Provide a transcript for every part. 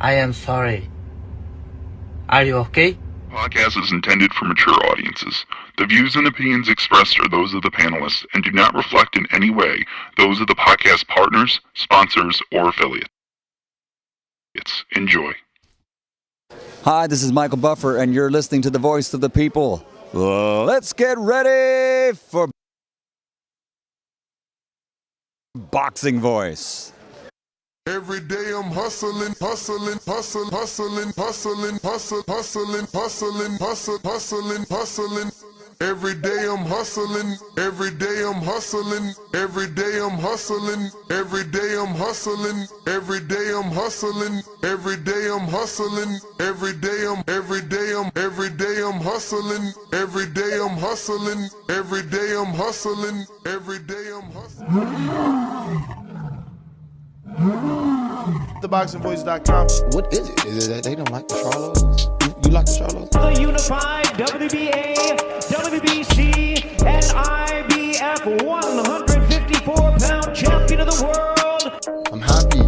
I am sorry. Are you okay? Podcast is intended for mature audiences. The views and opinions expressed are those of the panelists and do not reflect in any way those of the podcast partners, sponsors, or affiliates. Enjoy. Hi, this is Michael Buffer, and you're listening to the voice of the people. Let's get ready for Boxing Voice. Every day I'm hustling, hustling, hustling, hustling, hustling, hustling, hustling, hustling, hustling, hustling, hustling. Every day I'm hustling, every day I'm hustling, every day I'm hustling, every day I'm hustling, every day I'm hustling, every day I'm hustling, every day I'm every day I'm hustling, every day I'm hustling, every day I'm hustling, every day I'm hustling. TheBoxingVoice.com. What is it? Is it that they don't like the Charlos? You like the Charlos? The unified WBA, WBC, and IBF 154-pound champion of the world. I'm happy,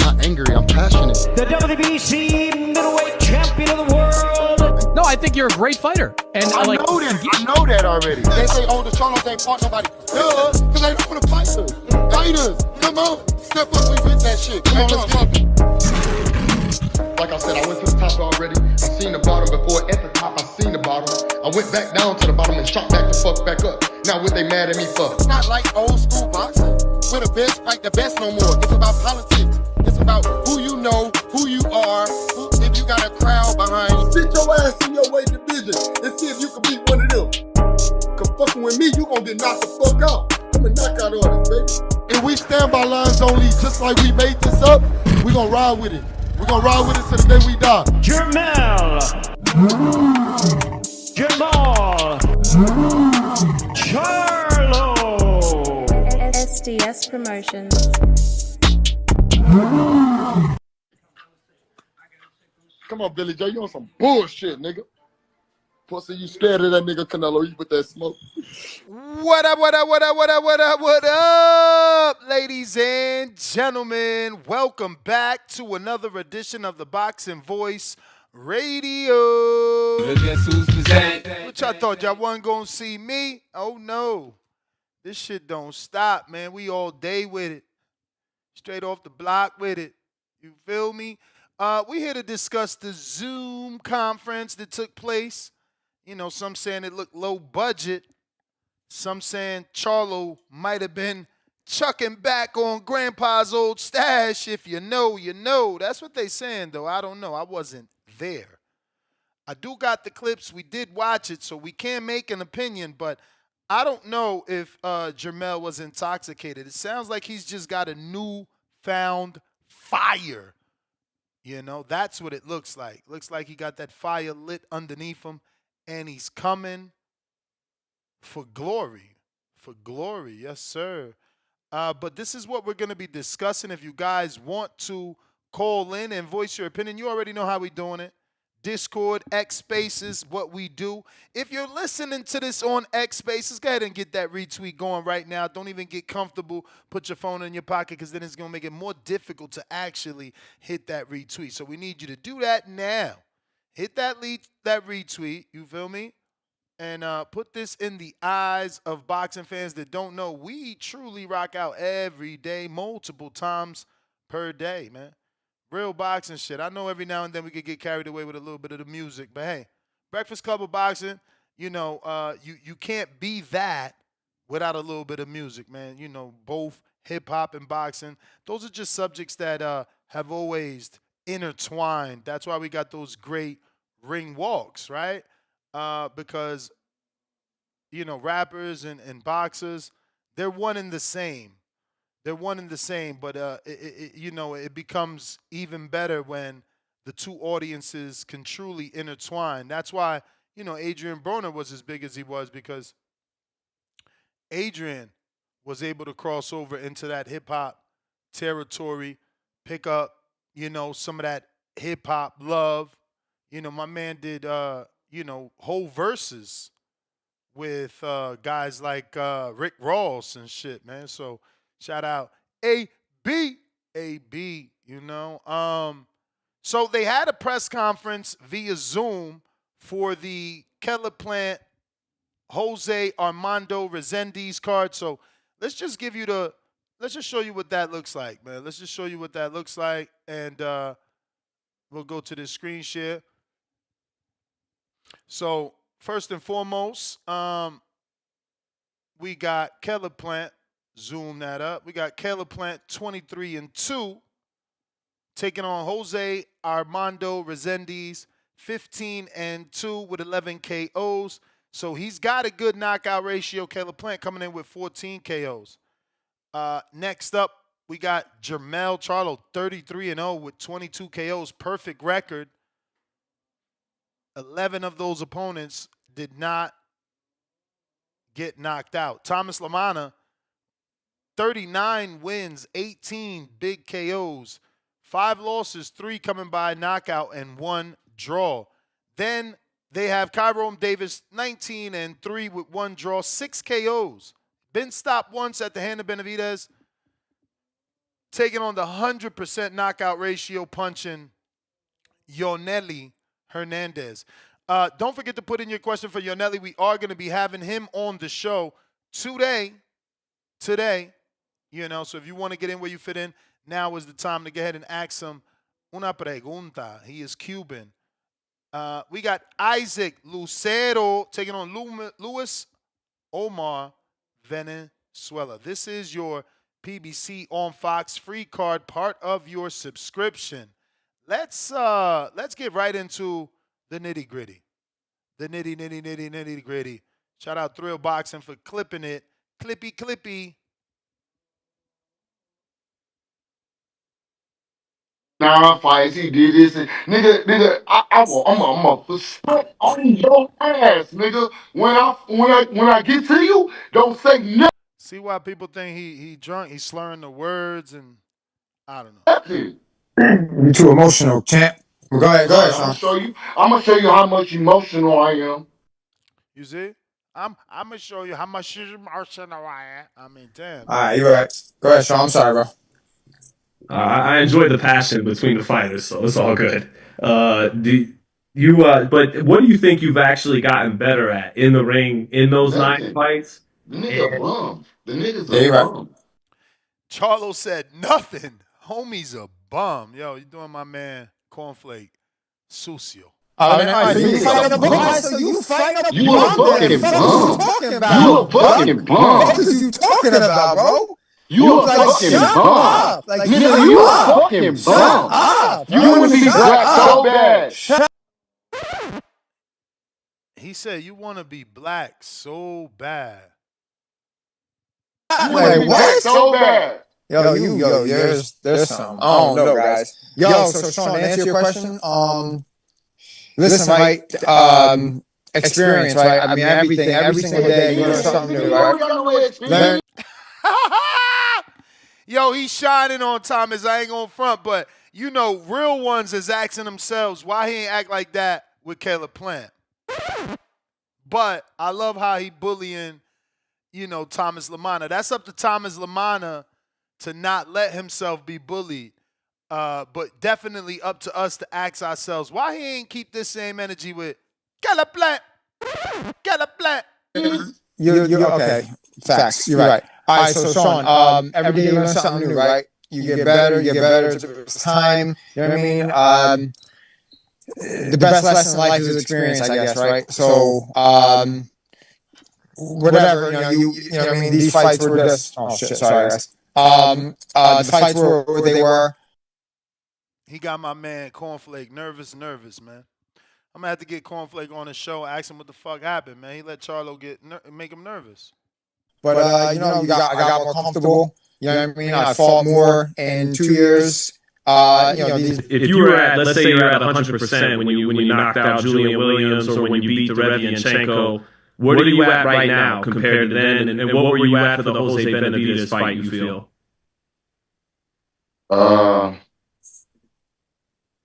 not angry, I'm passionate. The WBC middleweight champion of the world. No, I think you're a great fighter. And I know that already. They say, oh, the Charlos ain't fought nobody. Duh, because they don't want to fight us. Fighters, come on, step up, we with that shit. Come on, let's pop it. Like I said, I went to the top already. I seen the bottom before. At the top, I seen the bottom. I went back down to the bottom and shot back the fuck back up. Now what they mad at me for? It's not like old school boxing, where the best fight the best no more. It's about politics. It's about who you know, who you are, if you got a crowd behind you. Sit your ass in your weight division and see if you can beat one of them. Cause fucking with me, you gonna get knocked the fuck out. I'm a knockout artist, baby. And we stand by lines only, just like we made this up. We gonna ride with it. We gonna ride with it till the day we die. Jermall Charlo. SDS Promotions. Come on, Billy Joe, you on some bullshit, nigga. Pussy, you scared of that nigga Canelo, you with that smoke. What up, what up, what up, what up, what up, what up, ladies and gentlemen? Welcome back to another edition of the Boxing Voice Radio. Guess who's present? What y'all thought? Y'all wasn't gonna see me? Oh no. This shit don't stop, man. We all day with it. Straight off the block with it. You feel me? We here to discuss the Zoom conference that took place. You know, some saying it looked low budget. Some saying Charlo might have been chucking back on Grandpa's old stash. If you know, you know. That's what they saying, though. I don't know. I wasn't there. I do got the clips. We did watch it, so we can make an opinion, but I don't know if Jermall was intoxicated. It sounds like he's just got a newfound fire. You know, that's what it looks like. Looks like he got that fire lit underneath him, and he's coming for glory. For glory, yes, sir. But this is what we're going to be discussing. If you guys want to call in and voice your opinion, you already know how we're doing it. Discord, X Spaces, what we do. If you're listening to this on X Spaces, go ahead and get that retweet going right now. Don't even get comfortable. Put your phone in your pocket because then it's going to make it more difficult to actually hit that retweet. So we need you to do that now. Hit that retweet, you feel me? And put this in the eyes of boxing fans that don't know. We truly rock out every day, multiple times per day, man. Real boxing shit. I know every now and then we could get carried away with a little bit of the music, but hey, Breakfast Club of Boxing, you know, you can't be that without a little bit of music, man. You know, both hip-hop and boxing, those are just subjects that have always intertwined. That's why we got those great ring walks, right? Because, you know, rappers and boxers, they're one and the same. They're one and the same, but you know, it becomes even better when the two audiences can truly intertwine. That's why, you know, Adrian Broner was as big as he was, because Adrian was able to cross over into that hip-hop territory, pick up, you know, some of that hip-hop love. You know, my man did, you know, whole verses with guys like Rick Ross and shit, man. So shout out A.B., you know. So they had a press conference via Zoom for the Keller Plant Jose Armando Resendiz card. So let's just show you what that looks like, man. Let's just show you what that looks like. And we'll go to the screen share. So first and foremost, we got Keller Plant. Zoom that up. We got Keller Plant 23-2 taking on Jose Armando Resendiz 15-2 with 11 KOs. So he's got a good knockout ratio. Keller Plant coming in with 14 KOs. Next up, we got Jermall Charlo 33-0 with 22 KOs. Perfect record. 11 of those opponents did not get knocked out. Thomas LaManna, 39 wins, 18 big KOs, 5 losses, 3 coming by knockout, and 1 draw. Then they have Kyrone Davis, 19-3 with 1 draw, 6 KOs. Been stopped once at the hand of Benavidez. Taking on the 100% knockout ratio punching Yoneli Hernandez. Don't forget to put in your question for Yoneli. We are going to be having him on the show today. You know, so if you want to get in where you fit in, now is the time to go ahead and ask him una pregunta. He is Cuban. We got Isaac Lucero taking on Luis Omar Venezuela. This is your PBC on Fox free card, part of your subscription. Let's get right into the nitty gritty. The nitty gritty. Shout out Thrill Boxing for clipping it. Clippy. Fights, he did this, and nigga, I'm a spit on your ass, nigga. When I get to you, don't say nothing. See why people think he drunk? He's slurring the words, and I don't know. You're too emotional, champ. Go ahead, Sean. I'm gonna show you how much emotional I am. You see? I'm gonna show you how much emotional I am. I mean, damn. All right, you're right. Go ahead, Sean. I'm sorry, bro. I enjoy the passion between the fighters, so it's all good. But what do you think you've actually gotten better at in the ring in those 9 fights? The nigga bum. The nigga's a bum. Charlo said nothing. Homie's a bum. Yo, you doing my man Cornflake Sucio. You fight on a bum. You a fucking bum. You a fucking bum. What is you talking about, bro? You a fucking bum. Nigga, you a fucking bum. You want to be black so bad. He said you want to be black so bad. Like, what? So bad. Yo, there's some. I don't know, guys. So Sean, to answer your question, listen, right? Experience, right? I mean, every single day you learn something new, right? Yo, he's shining on Thomas. I ain't gonna front, but you know, real ones is asking themselves why he ain't act like that with Keller Plant. But I love how he bullying, you know, Thomas LaManna. That's up to Thomas LaManna to not let himself be bullied. But definitely up to us to ask ourselves why he ain't keep this same energy with Keller Plant. Keller Plant. You're okay. Facts. You're right. All right, so Sean, every day you learn something new, right? You get better. It's time. You know what I mean? The best lesson in life is experience, I guess, right? So, whatever, you know what I mean? These fights were just, oh shit, sorry guys. The fights were where they were. He got my man Cornflake nervous, man. I'm gonna have to get Cornflake on the show, ask him what the fuck happened, man. He let Charlo make him nervous. But I got more comfortable. You know what I mean? I fought more in 2 years. If you were at, let's say you're at 100% when you knocked out Julian Williams or when you beat the Revianchenko, where are you at right now compared to then? And what were you at for the Jose Benavidez fight, you feel?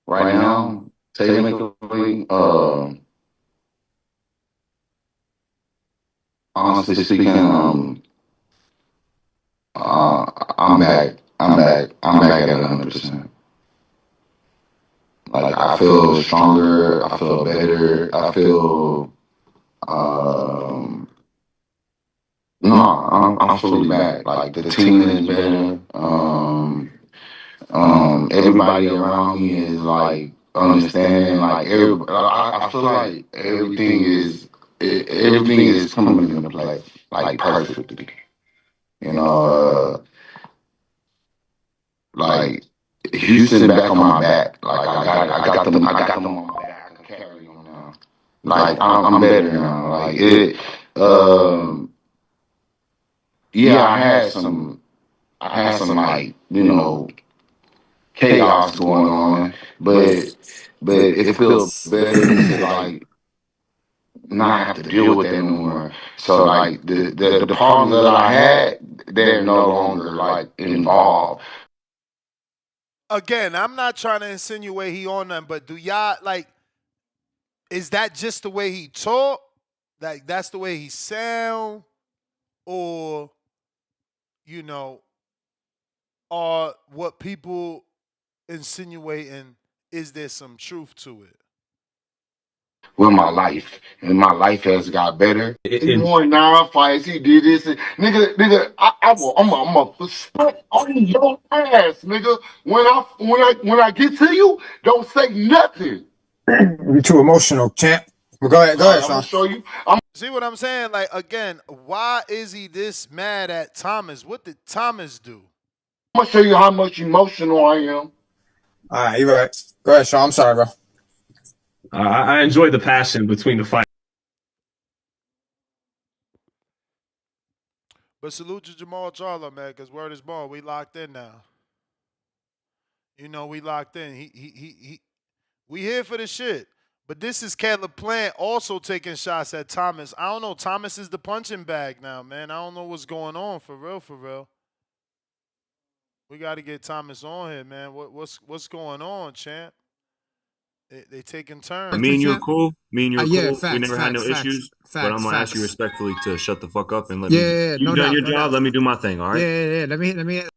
Right now, technically, honestly speaking, I'm back at 100%. Like, I feel stronger. I feel better. I feel, I'm fully back. Like, the team is better. Everybody around me is, like, understanding. Like, I feel like everything is coming into play, like, perfectly. You know, like, Houston back on my back. Like, I got them on my back. I can carry them now. Like, I'm better now. Like, yeah, I had some, like, chaos going on, but it feels better to, like, not have to deal with that no more. So, like, the problems that I had, they're no longer, like, involved. Again, I'm not trying to insinuate he on them, but do y'all, like, is that just the way he talk? Like, that's the way he sound? Or, are what people insinuating, is there some truth to it? With my life, and my life has got better. He And won 9 fights. He did this, and nigga. I'm a spit on your ass, nigga. When I get to you, don't say nothing. You're too emotional, champ. Well, go ahead, I'm Sean. gonna show you. See what I'm saying? Like, again, why is he this mad at Thomas? What did Thomas do? I'm gonna show you how much emotional I am. All right, you're right. Go ahead, Sean. I'm sorry, bro. I enjoy the passion between the fight. But salute to Jermall Charlo, man, because word is born. We locked in now. We locked in. We here for the shit. But this is Caleb Plant also taking shots at Thomas. I don't know. Thomas is the punching bag now, man. I don't know what's going on, for real, for real. We got to get Thomas on here, man. What's going on, champ? They taking turns. Me and you are cool. Me and you are Yeah, cool. facts, we never had no facts, issues. facts, but I'm gonna ask you facts. respectfully to shut the fuck up and let Yeah, me. You no done doubt, your no job. doubt. Let me do my thing. All right. Yeah. Let me.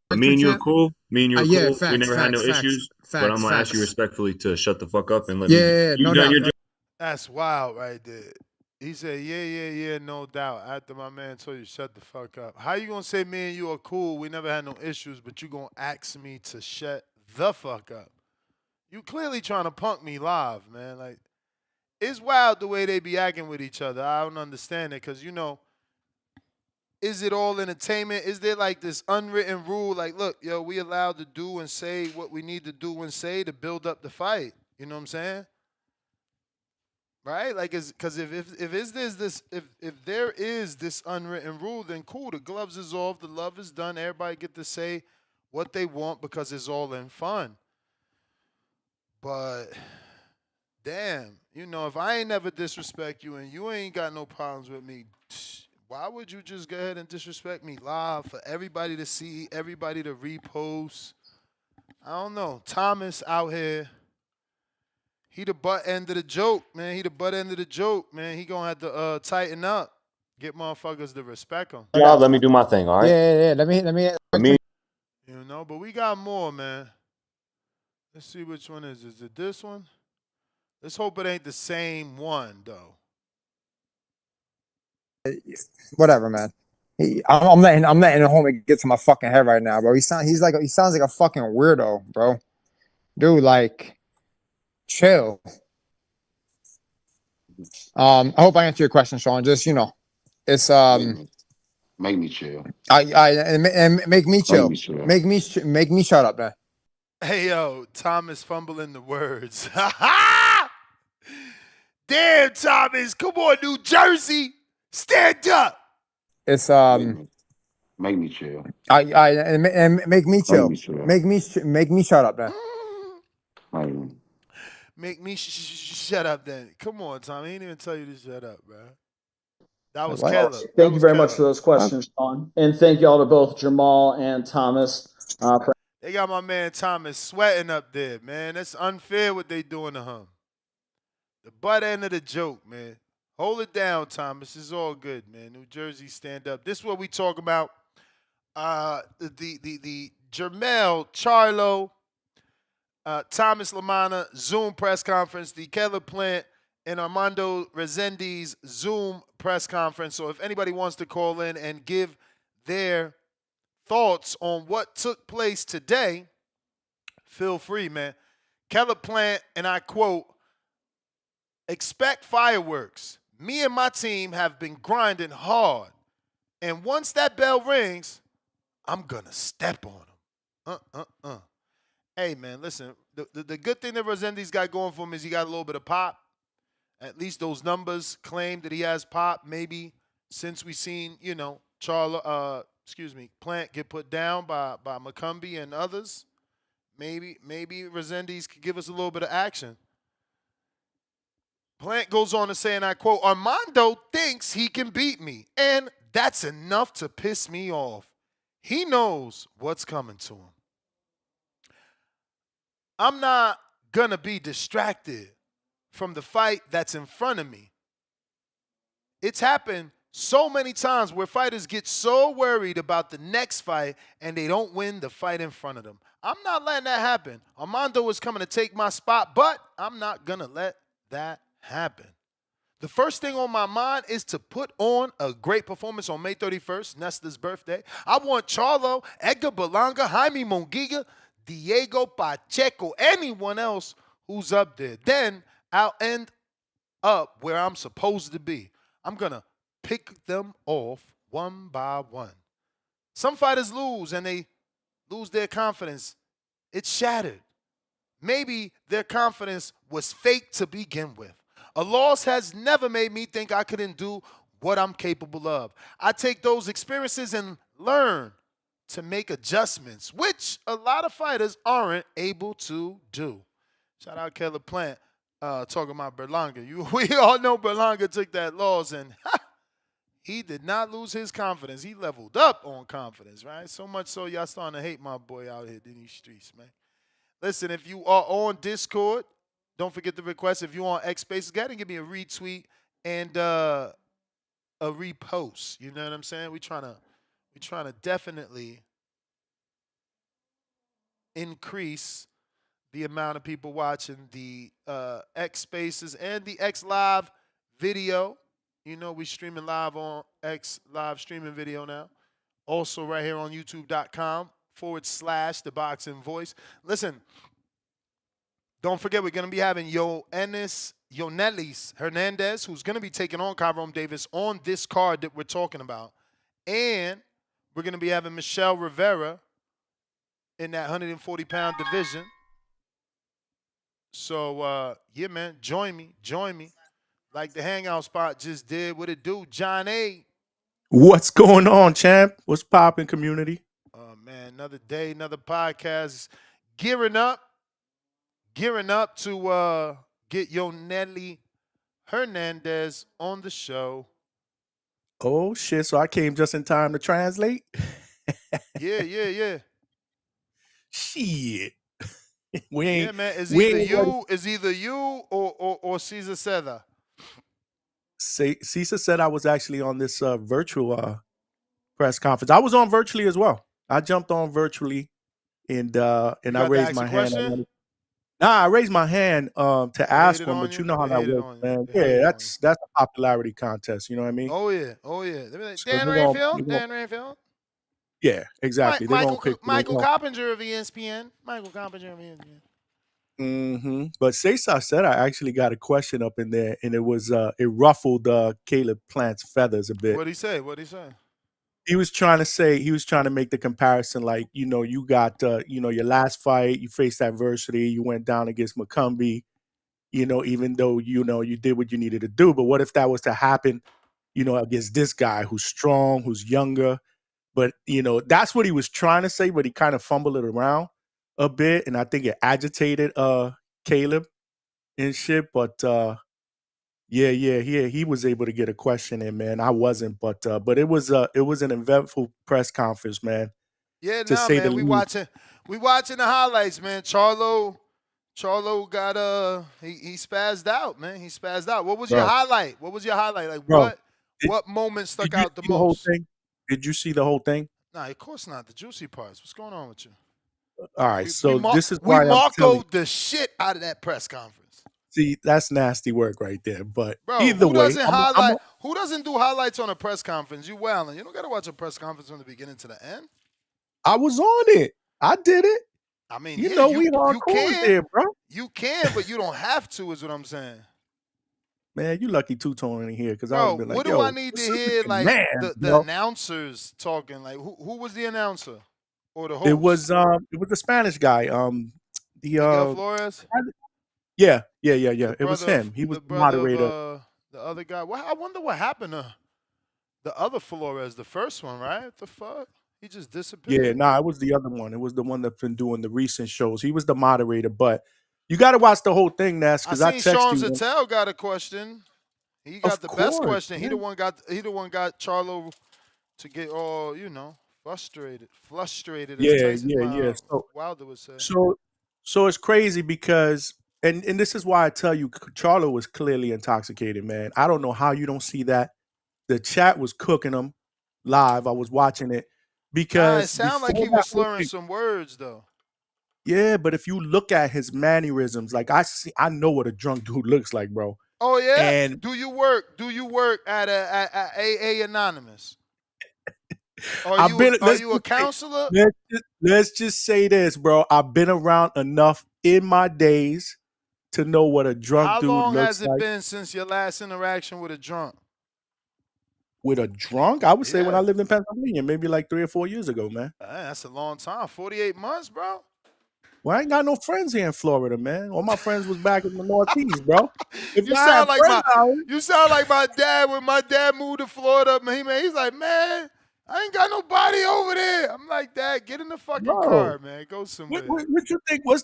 But me and you are cool. Me and you are Yeah, cool. facts, we never had no facts, issues. facts, but I'm gonna ask you facts. respectfully to shut the fuck up and let me. Yeah, You no done doubt. your job. That's wild right there. He said, yeah, no doubt. After my man told you, shut the fuck up. How you going to say me and you are cool, we never had no issues, but you going to ask me to shut the fuck up? You clearly trying to punk me live, man. Like, it's wild the way they be acting with each other. I don't understand it because, is it all entertainment? Is there like this unwritten rule? Like, look, yo, we allowed to do and say what we need to do and say to build up the fight. You know what I'm saying? Right? Like, because if there is this unwritten rule, then cool. The gloves is off, the love is done. Everybody get to say what they want because it's all in fun. But damn, if I ain't never disrespect you and you ain't got no problems with me, why would you just go ahead and disrespect me live for everybody to see, everybody to repost? I don't know. Thomas out here. He the butt end of the joke, man. He gonna have to tighten up. Get motherfuckers to respect him. Let me do my thing. All right. Yeah. Let me. But we got more, man. Let's see which one is. Is it this one? Let's hope it ain't the same one, though. Whatever, man. I'm letting the homie get to my fucking head right now, bro. He sounds like a fucking weirdo, bro. Dude, like, chill. I hope I answer your question, Sean. Just it's Make me chill. and make me chill. Make me shut up, man. Hey, yo, Thomas fumbling the words. Damn, Thomas. Come on, New Jersey. Stand up. It's Make me chill. and make me chill. Make me shut up, man. Make me shut up then. Come on, Tommy. He didn't even tell you to shut up, bro. That was Caleb. Thank you very much for those questions, Sean. And thank you all to both Jermall and Thomas. They got my man Thomas sweating up there, man. That's unfair what they doing to him. The butt end of the joke, man. Hold it down, Thomas. It's all good, man. New Jersey, stand up. This is what we talk about. The Jermall Charlo Thomas LaManna Zoom press conference, the Caleb Plant and Armando Resendiz Zoom press conference. So if anybody wants to call in and give their thoughts on what took place today, feel free, man. Caleb Plant, and I quote, "Expect fireworks. Me and my team have been grinding hard. And once that bell rings, I'm going to step on them." Hey, man, listen, the good thing that Resendiz got going for him is he got a little bit of pop. At least those numbers claim that he has pop. Maybe since we seen, Charlo, Plant get put down by McCumbee and others, maybe Resendiz could give us a little bit of action. Plant goes on to say, and I quote, "Armando thinks he can beat me, and that's enough to piss me off. He knows what's coming to him. I'm not going to be distracted from the fight that's in front of me. It's happened so many times where fighters get so worried about the next fight and they don't win the fight in front of them. I'm not letting that happen. Armando is coming to take my spot, but I'm not going to let that happen. The first thing on my mind is to put on a great performance on May 31st, Nesta's birthday. I want Charlo, Edgar Berlanga, Jaime Munguia, Diego Pacheco, anyone else who's up there. Then I'll end up where I'm supposed to be. I'm going to pick them off one by one. Some fighters lose and they lose their confidence. It's shattered. Maybe their confidence was fake to begin with. A loss has never made me think I couldn't do what I'm capable of. I take those experiences and learn to make adjustments, which a lot of fighters aren't able to do." Shout out Caleb Plant talking about Berlanga. We all know Berlanga took that loss, and he did not lose his confidence. He leveled up on confidence, right? So much so y'all starting to hate my boy out here in these streets, man. Listen, if you are on Discord, don't forget to request. If you're on X Spaces, go ahead and give me a retweet and a repost. You know what I'm saying? We're trying to definitely increase the amount of people watching the X Spaces and the X Live video. We streaming live on X Live streaming video now. Also right here on youtube.com/The Boxing Voice. Listen, don't forget we're going to be having Yonelis Hernandez, who's going to be taking on Kyron Davis on this card that we're talking about. And we're going to be having Michelle Rivera in that 140-pound division. So, yeah, man, join me. Like the Hangout Spot just did. What it do, John A? What's going on, champ? What's poppin', community? Oh, man, another day, another podcast. Gearing up to get Yonelis Hernandez on the show. Oh, shit. So I came just in time to translate? Yeah. Shit. Yeah, man. It's either you or Cesar Seda. Cesar said I was actually on this virtual press conference. I was on virtually as well. I jumped on virtually and I raised my hand. I raised my hand to ask one, but you know how that works, man. Yeah, that's a popularity contest. You know what I mean? Oh yeah. They be like, Dan Rainfield. Yeah, exactly. Michael Coppinger of ESPN. Mm-hmm. But Cesar said I actually got a question up in there, and it ruffled Caleb Plant's feathers a bit. What'd he say? He was trying to make the comparison, like, you got your last fight, you faced adversity, you went down against McCumbee, even though you did what you needed to do. But what if that was to happen, against this guy who's strong, who's younger? But that's what he was trying to say, but he kind of fumbled it around a bit, and I think it agitated Caleb and shit. But yeah, he was able to get a question in, man. I wasn't, but it was an eventful press conference, man. Yeah, man. We watching the highlights, man. Charlo got he spazzed out, man. He spazzed out. What was your highlight? Like, bro, what moment stuck out the most? Did you see the whole thing? Nah, of course not. The juicy parts. What's going on with you? All right, so we this is why I'm telling Marco'd the shit out of that press conference. See, that's nasty work right there. But Bro, either who way, doesn't who doesn't do highlights on a press conference? You wildin'. You don't gotta watch a press conference from the beginning to the end. I was on it. I did it. I mean, you yeah, know you we hardcore can, there, bro. You can, but you don't have to. Is what I'm saying. Man, you lucky two-tone in here because I Bro, would be like, what do yo, I need to hear? Like man, the announcers talking. Like who was the announcer or the host? It was the Spanish guy. Miguel Flores. Yeah. It was him. He was the moderator. Of, the other guy. Well, I wonder what happened to the other Flores, the first one, right? What the fuck? He just disappeared. Yeah, nah, it was the other one. It was the one that's been doing the recent shows. He was the moderator, but you got to watch the whole thing, Ness, because I seen text Sean you. Zattel got a question. He got the best question. Man. He the one got Charlo to get all frustrated. Yeah. So Wilder would say. So it's crazy because and this is why I tell you, Charlo was clearly intoxicated, man. I don't know how you don't see that. The chat was cooking him live. I was watching it because it sounded like he was slurring some words, though. Yeah, but if you look at his mannerisms, like I know what a drunk dude looks like, bro. Oh yeah. And do you work at AA Anonymous? Are you a counselor? Let's just say this, bro. I've been around enough in my days to know what a drunk dude looks like. How long has it been since your last interaction with a drunk? With a drunk? I would say when I lived in Pennsylvania, maybe like 3 or 4 years ago, man. That's a long time. 48 months, bro. Well, I ain't got no friends here in Florida, man. All my friends was back in the Northeast, bro. You sound like my dad when my dad moved to Florida. Man, he's like, man, I ain't got nobody over there. I'm like, Dad, get in the fucking car, man. Go somewhere. What you think was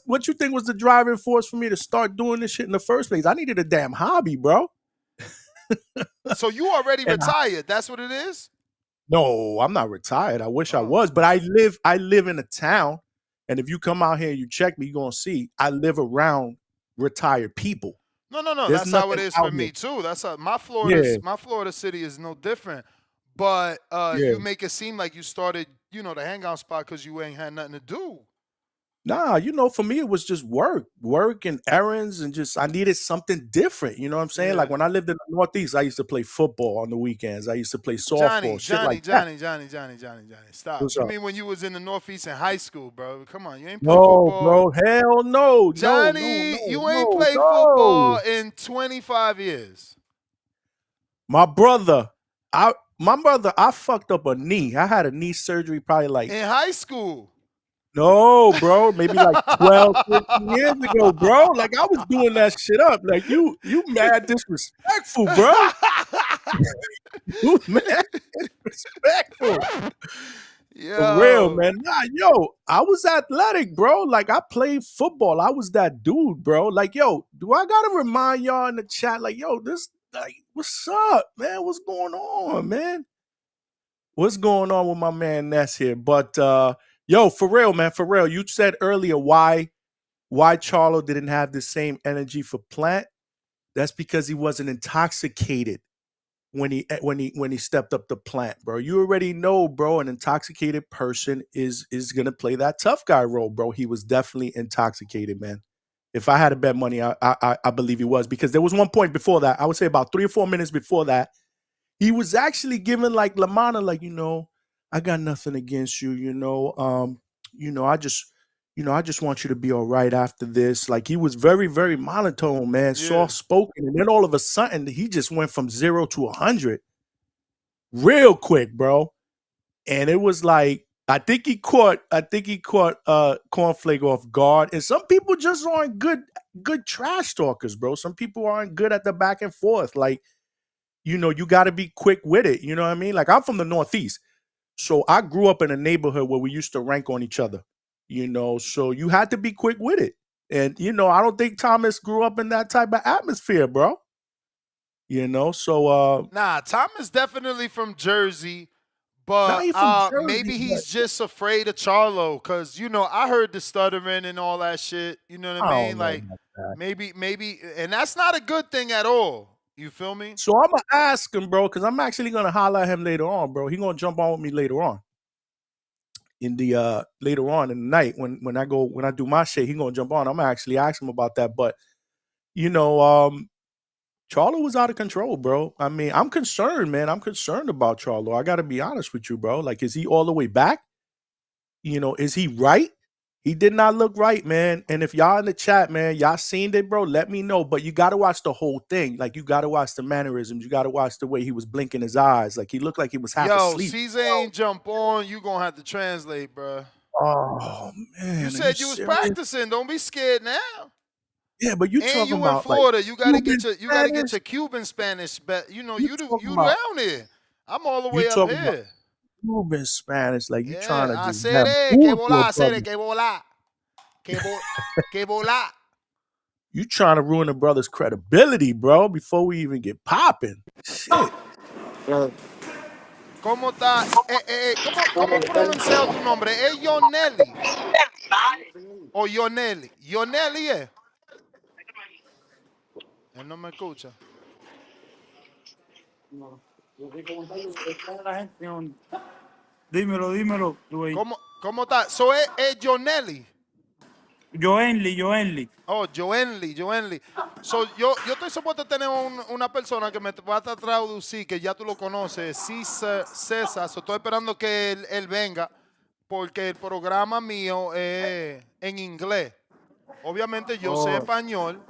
the driving force for me to start doing this shit in the first place? I needed a damn hobby, bro. So you already retired? That's what it is? No, I'm not retired. I wish I was, but I live in a town, and if you come out here and you check me, you're gonna see I live around retired people. No. That's how it is for me too. That's how my Florida city is no different. But you make it seem like you started, the hangout spot because you ain't had nothing to do. Nah, for me it was just work and errands, and just I needed something different. You know what I'm saying? Like when I lived in the Northeast, I used to play football on the weekends. I used to play softball, Johnny. Stop. What's you up? mean when you was in the Northeast in high school, bro? Come on, you ain't play football. No, bro, hell no, Johnny, you ain't played football in 25 years. My brother, I fucked up a knee. I had a knee surgery probably like in high school. No, bro, maybe like 12, 15 years ago, bro. Like I was doing that shit up. Like you mad disrespectful, bro. You mad disrespectful. For real, man. Nah, I was athletic, bro. Like I played football. I was that dude, bro. Like, do I gotta remind y'all in the chat, like, this, like, what's up, man? What's going on, man? What's going on with my man Ness here? But for real, man, for real. You said earlier why Charlo didn't have the same energy for Plant. That's because he wasn't intoxicated when he stepped up to Plant, bro. You already know, bro, an intoxicated person is gonna play that tough guy role, bro. He was definitely intoxicated, man. If I had to bet money, I believe he was, because there was one point before that. I would say about 3 or 4 minutes before that, he was actually giving like LaManna, like, I got nothing against you, I just want you to be all right after this. Like he was very, very monotone, man, soft spoken, and then all of a sudden he just went from 0 to 100 real quick, bro. And it was like I think he caught Cornflake off guard, and some people just aren't good trash talkers, bro. Some people aren't good at the back and forth, like. You got to be quick with it. You know what I mean? Like I'm from the Northeast. So I grew up in a neighborhood where we used to rank on each other, so you had to be quick with it. And, I don't think Thomas grew up in that type of atmosphere, bro. So. Nah, Thomas definitely from Jersey, but maybe he's just afraid of Charlo because, I heard the stuttering and all that shit. You know what I mean? Like maybe, and that's not a good thing at all. You feel me? So I'm going to ask him, bro, because I'm actually going to holler at him later on, bro. He's going to jump on with me later on. in the later on in the night when I do my shit. He gonna jump on. I'm gonna actually ask him about that. But Charlo was out of control, bro. I mean, I'm concerned, man. I'm concerned about Charlo. I got to be honest with you, bro. Like, is he all the way back? Is he right? He did not look right, man. And if y'all in the chat, man, y'all seen it, bro, let me know. But you got to watch the whole thing. Like, you got to watch the mannerisms. You got to watch the way he was blinking his eyes. Like, he looked like he was half asleep. Yo, Caesar ain't jump on. You going to have to translate, bro. Oh, man. You said you was practicing. Don't be scared now. Yeah, but you talking you about in Florida. like, you gotta get your Cuban Spanish. You down there. I'm all the way up here. Cuban Spanish, like you trying to just que volar. You trying to ruin the brother's credibility, bro, before we even get popping. Shit. ¿Cómo está? ¿Cómo pronunciado tu nombre? ¿Es Yoneli? ¿O Yoneli? Yoneli, eh. Él no me escucha. Dímelo. ¿Cómo está? So es Yoneli. Joenly. Oh, Joenly. So, yo estoy supuesto a tener una persona que me va a traducir, que ya tú lo conoces, César. So, estoy esperando que él venga, porque el programa mío es en inglés. Obviamente yo sé español.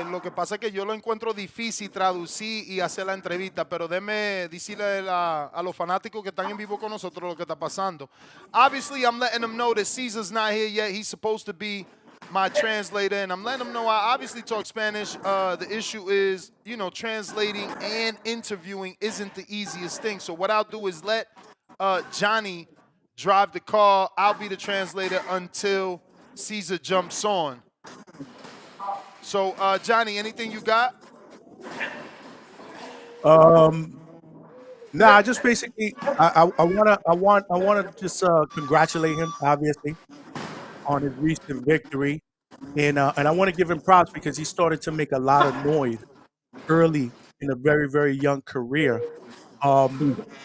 Lo que pasa es que yo lo encuentro difícil traducir y hacer la entrevista, pero déme decirle a los fanáticos que están en vivo con nosotros lo que está pasando. Obviously, I'm letting them know that Caesar's not here yet. He's supposed to be my translator, and I'm letting them know I obviously talk Spanish. The issue is, translating and interviewing isn't the easiest thing. So what I'll do is let Johnny drive the car. I'll be the translator until Caesar jumps on. So, Johnny, anything you got? Nah, just basically, I wanna just congratulate him, obviously, on his recent victory, and I want to give him props because he started to make a lot of noise early in a very, very young career.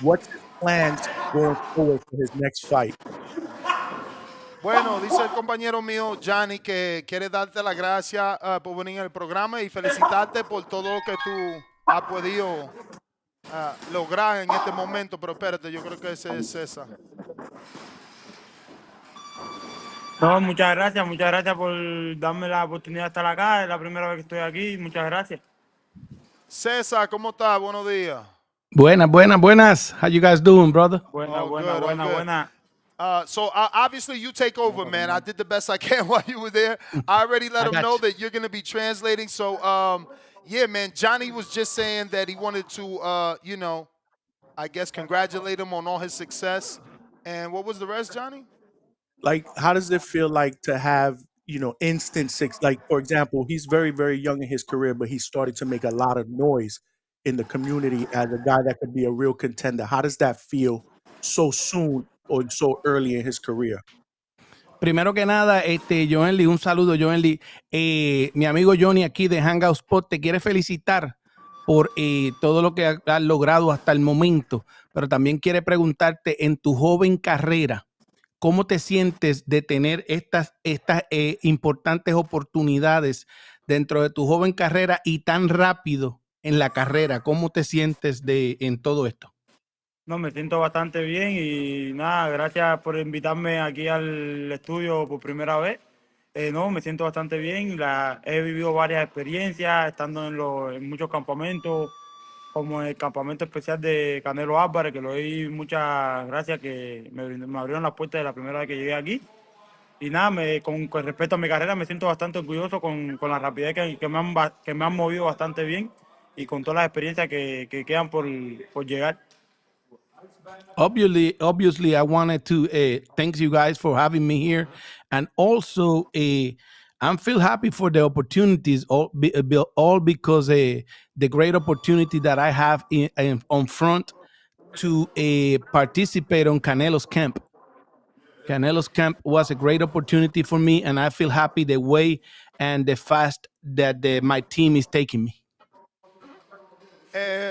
What's his plans going forward for his next fight? Bueno, dice el compañero mío, Johnny, que quiere darte las gracias por venir al programa y felicitarte por todo lo que tú has podido lograr en este momento. Pero espérate, yo creo que ese es César. No, muchas gracias por darme la oportunidad de estar acá. Es la primera vez que estoy aquí. Muchas gracias. César, ¿cómo estás? Buenos días. Buenas. How you guys doing, brother? Buena. So obviously you take over, man. I did the best I can while you were there. I already let them know that you're going to be translating. So, yeah, man, Johnny was just saying that he wanted to, I guess congratulate him on all his success. And what was the rest, Johnny? Like, how does it feel like to have, instant six? Like, for example, he's very, very young in his career, but he started to make a lot of noise in the community as a guy that could be a real contender. How does that feel so soon or so early in his career? Primero que nada, Joenly, un saludo, Joenly. Mi amigo Johnny aquí de Hangout Spot te quiere felicitar por todo lo que has logrado hasta el momento, pero también quiere preguntarte en tu joven carrera, ¿cómo te sientes de tener estas importantes oportunidades dentro de tu joven carrera y tan rápido en la carrera? ¿Cómo te sientes en todo esto? No, me siento bastante bien y nada, gracias por invitarme aquí al estudio por primera vez. No, me siento bastante bien. He vivido varias experiencias estando en muchos campamentos, como el campamento especial de Canelo Álvarez, que lo di muchas gracias, que me abrieron las puertas de la primera vez que llegué aquí. Y nada, con respecto a mi carrera, me siento bastante orgulloso con la rapidez que me han movido bastante bien y con todas las experiencias que quedan por llegar. Obviously, I wanted to thank you guys for having me here, and also I'm feel happy for the opportunities, all because the great opportunity that I have on front to participate on Canelo's camp. Canelo's camp was a great opportunity for me, and I feel happy the way and the fast that my team is taking me.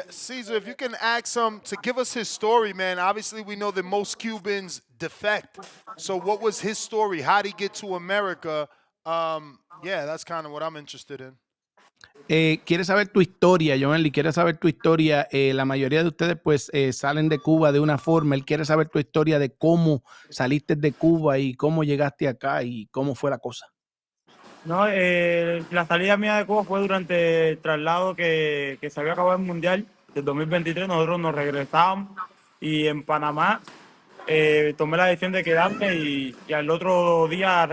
Caesar, if you can ask him to give us his story, man. Obviously, we know that most Cubans defect. So what was his story? How did he get to America? Yeah, that's kind of what I'm interested in. Quiere saber tu historia, Joel Lee, quiere saber tu historia. La mayoría de ustedes pues salen de Cuba de una forma. Él quiere saber tu historia de cómo saliste de Cuba y cómo llegaste acá y cómo fue la cosa. No, la salida mía de Cuba fue durante el traslado que se había acabado el Mundial del 2023. Nosotros nos regresábamos y en Panamá tomé la decisión de quedarme y al otro día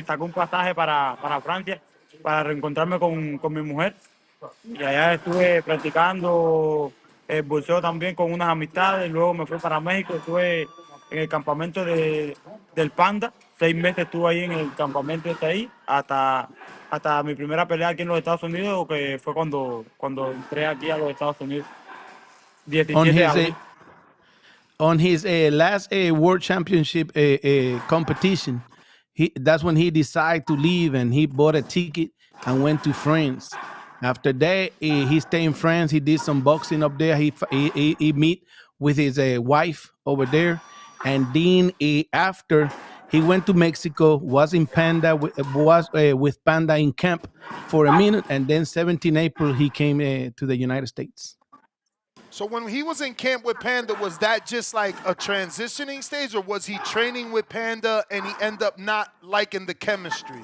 saqué un pasaje para Francia para reencontrarme con mi mujer. Y allá estuve practicando el boxeo también con unas amistades. Luego me fui para México, estuve en el campamento del Panda. 6 meses estuve ahí en el campamento de ahí hasta mi primera pelea aquí en los Estados Unidos, que fue cuando entré aquí a los Estados Unidos. 17 de abril. On his last World Championship competition, that's when he decided to leave and he bought a ticket and went to France. After that, he stayed in France. He did some boxing up there. He meet with his wife over there, and then after he went to Mexico, was in Panda with Panda in camp for a minute, and then 17 April he came to the United States. So when he was in camp with Panda, was that just like a transitioning stage, or was he training with Panda and he ended up not liking the chemistry?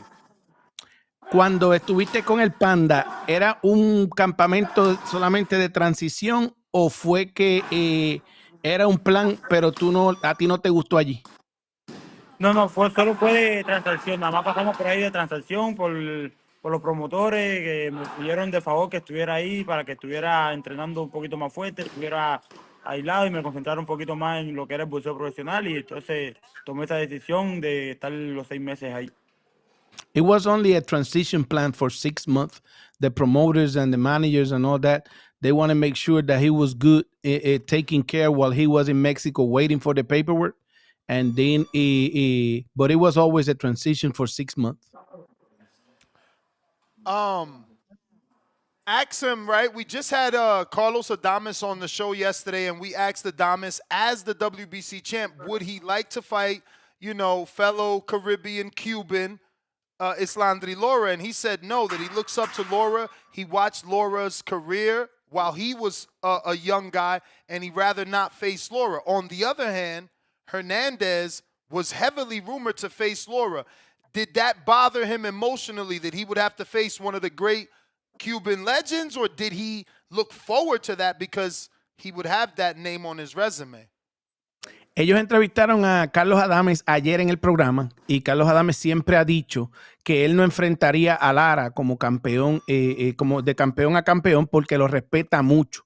Cuando estuviste con el Panda, ¿era un campamento solamente de transición o fue que era un plan, pero a ti no te gustó allí? No, solo fue de transacción. Nada más pasamos por ahí de transacción por los promotores que me pidieron de favor que estuviera ahí para que estuviera entrenando un poquito más fuerte, estuviera aislado y me concentrara un poquito más en lo que era el boxeo profesional, y entonces tomé esa decisión de estar los 6 meses ahí. It was only a transition plan for 6 months. The promoters and the managers and all that, they want to make sure that he was good, taking care while he was in Mexico waiting for the paperwork. And then, but it was always a transition for 6 months. Ask him, right? We just had Carlos Adames on the show yesterday, and we asked Adames, as the WBC champ, would he like to fight, fellow Caribbean Cuban Islandri Lara? And he said no, that he looks up to Lara. He watched Lara's career while he was a young guy, and he'd rather not face Lara. On the other hand, Hernandez was heavily rumored to face Lara. Did that bother him emotionally that he would have to face one of the great Cuban legends, or did he look forward to that because he would have that name on his resume? Ellos entrevistaron a Carlos Adames ayer en el programa y Carlos Adames siempre ha dicho que él no enfrentaría a Lara como campeón, como de campeón a campeón, porque lo respeta mucho.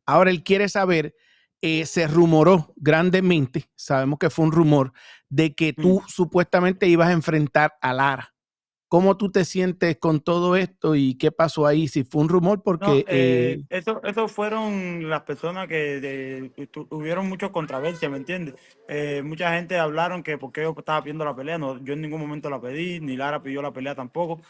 Ahora él quiere saber, se rumoró grandemente, sabemos que fue un rumor, de que tú supuestamente ibas a enfrentar a Lara. ¿Cómo tú te sientes con todo esto y qué pasó ahí? Si fue un rumor, porque... Eso fueron las personas que tuvieron mucha controversia, ¿me entiendes? Mucha gente hablaron que porque yo estaba pidiendo la pelea. No, yo en ningún momento la pedí, ni Lara pidió la pelea tampoco.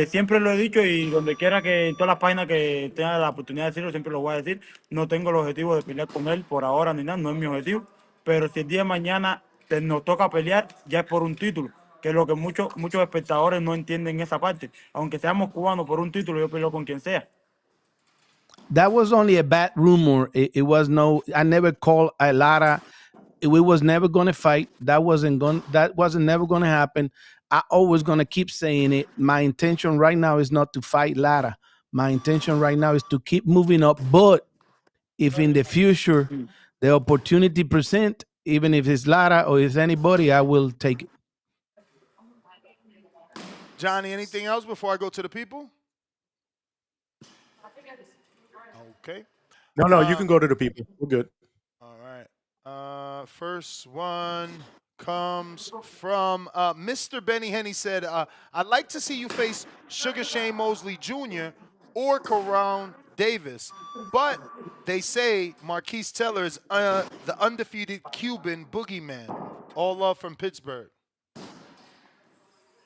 Siempre lo he dicho, y donde quiera que en todas las páginas que tenga la oportunidad de decirlo, siempre lo voy a decir. No tengo el objetivo de pelear con él por ahora ni nada, no es mi objetivo. Pero si el día de mañana nos toca pelear, ya es por un título, que es lo que muchos espectadores no entienden esa parte. Aunque seamos cubanos, por un título yo peleo con quien sea. That was only a bad rumor. It was I never called a Lara. We was never going to fight. That wasn't never going to happen. I always going to keep saying it. My intention right now is not to fight Lara. My intention right now is to keep moving up. But if in the future the opportunity present, even if it's Lara or it's anybody, I will take it. Johnny, anything else before I go to the people? Okay. No, you can go to the people. We're good. All right. First one comes from Mr. Benny Henny said, I'd like to see you face Sugar Shane Mosley Jr. or Caron Davis, but they say Marquise Teller is the undefeated Cuban boogeyman. All love from Pittsburgh.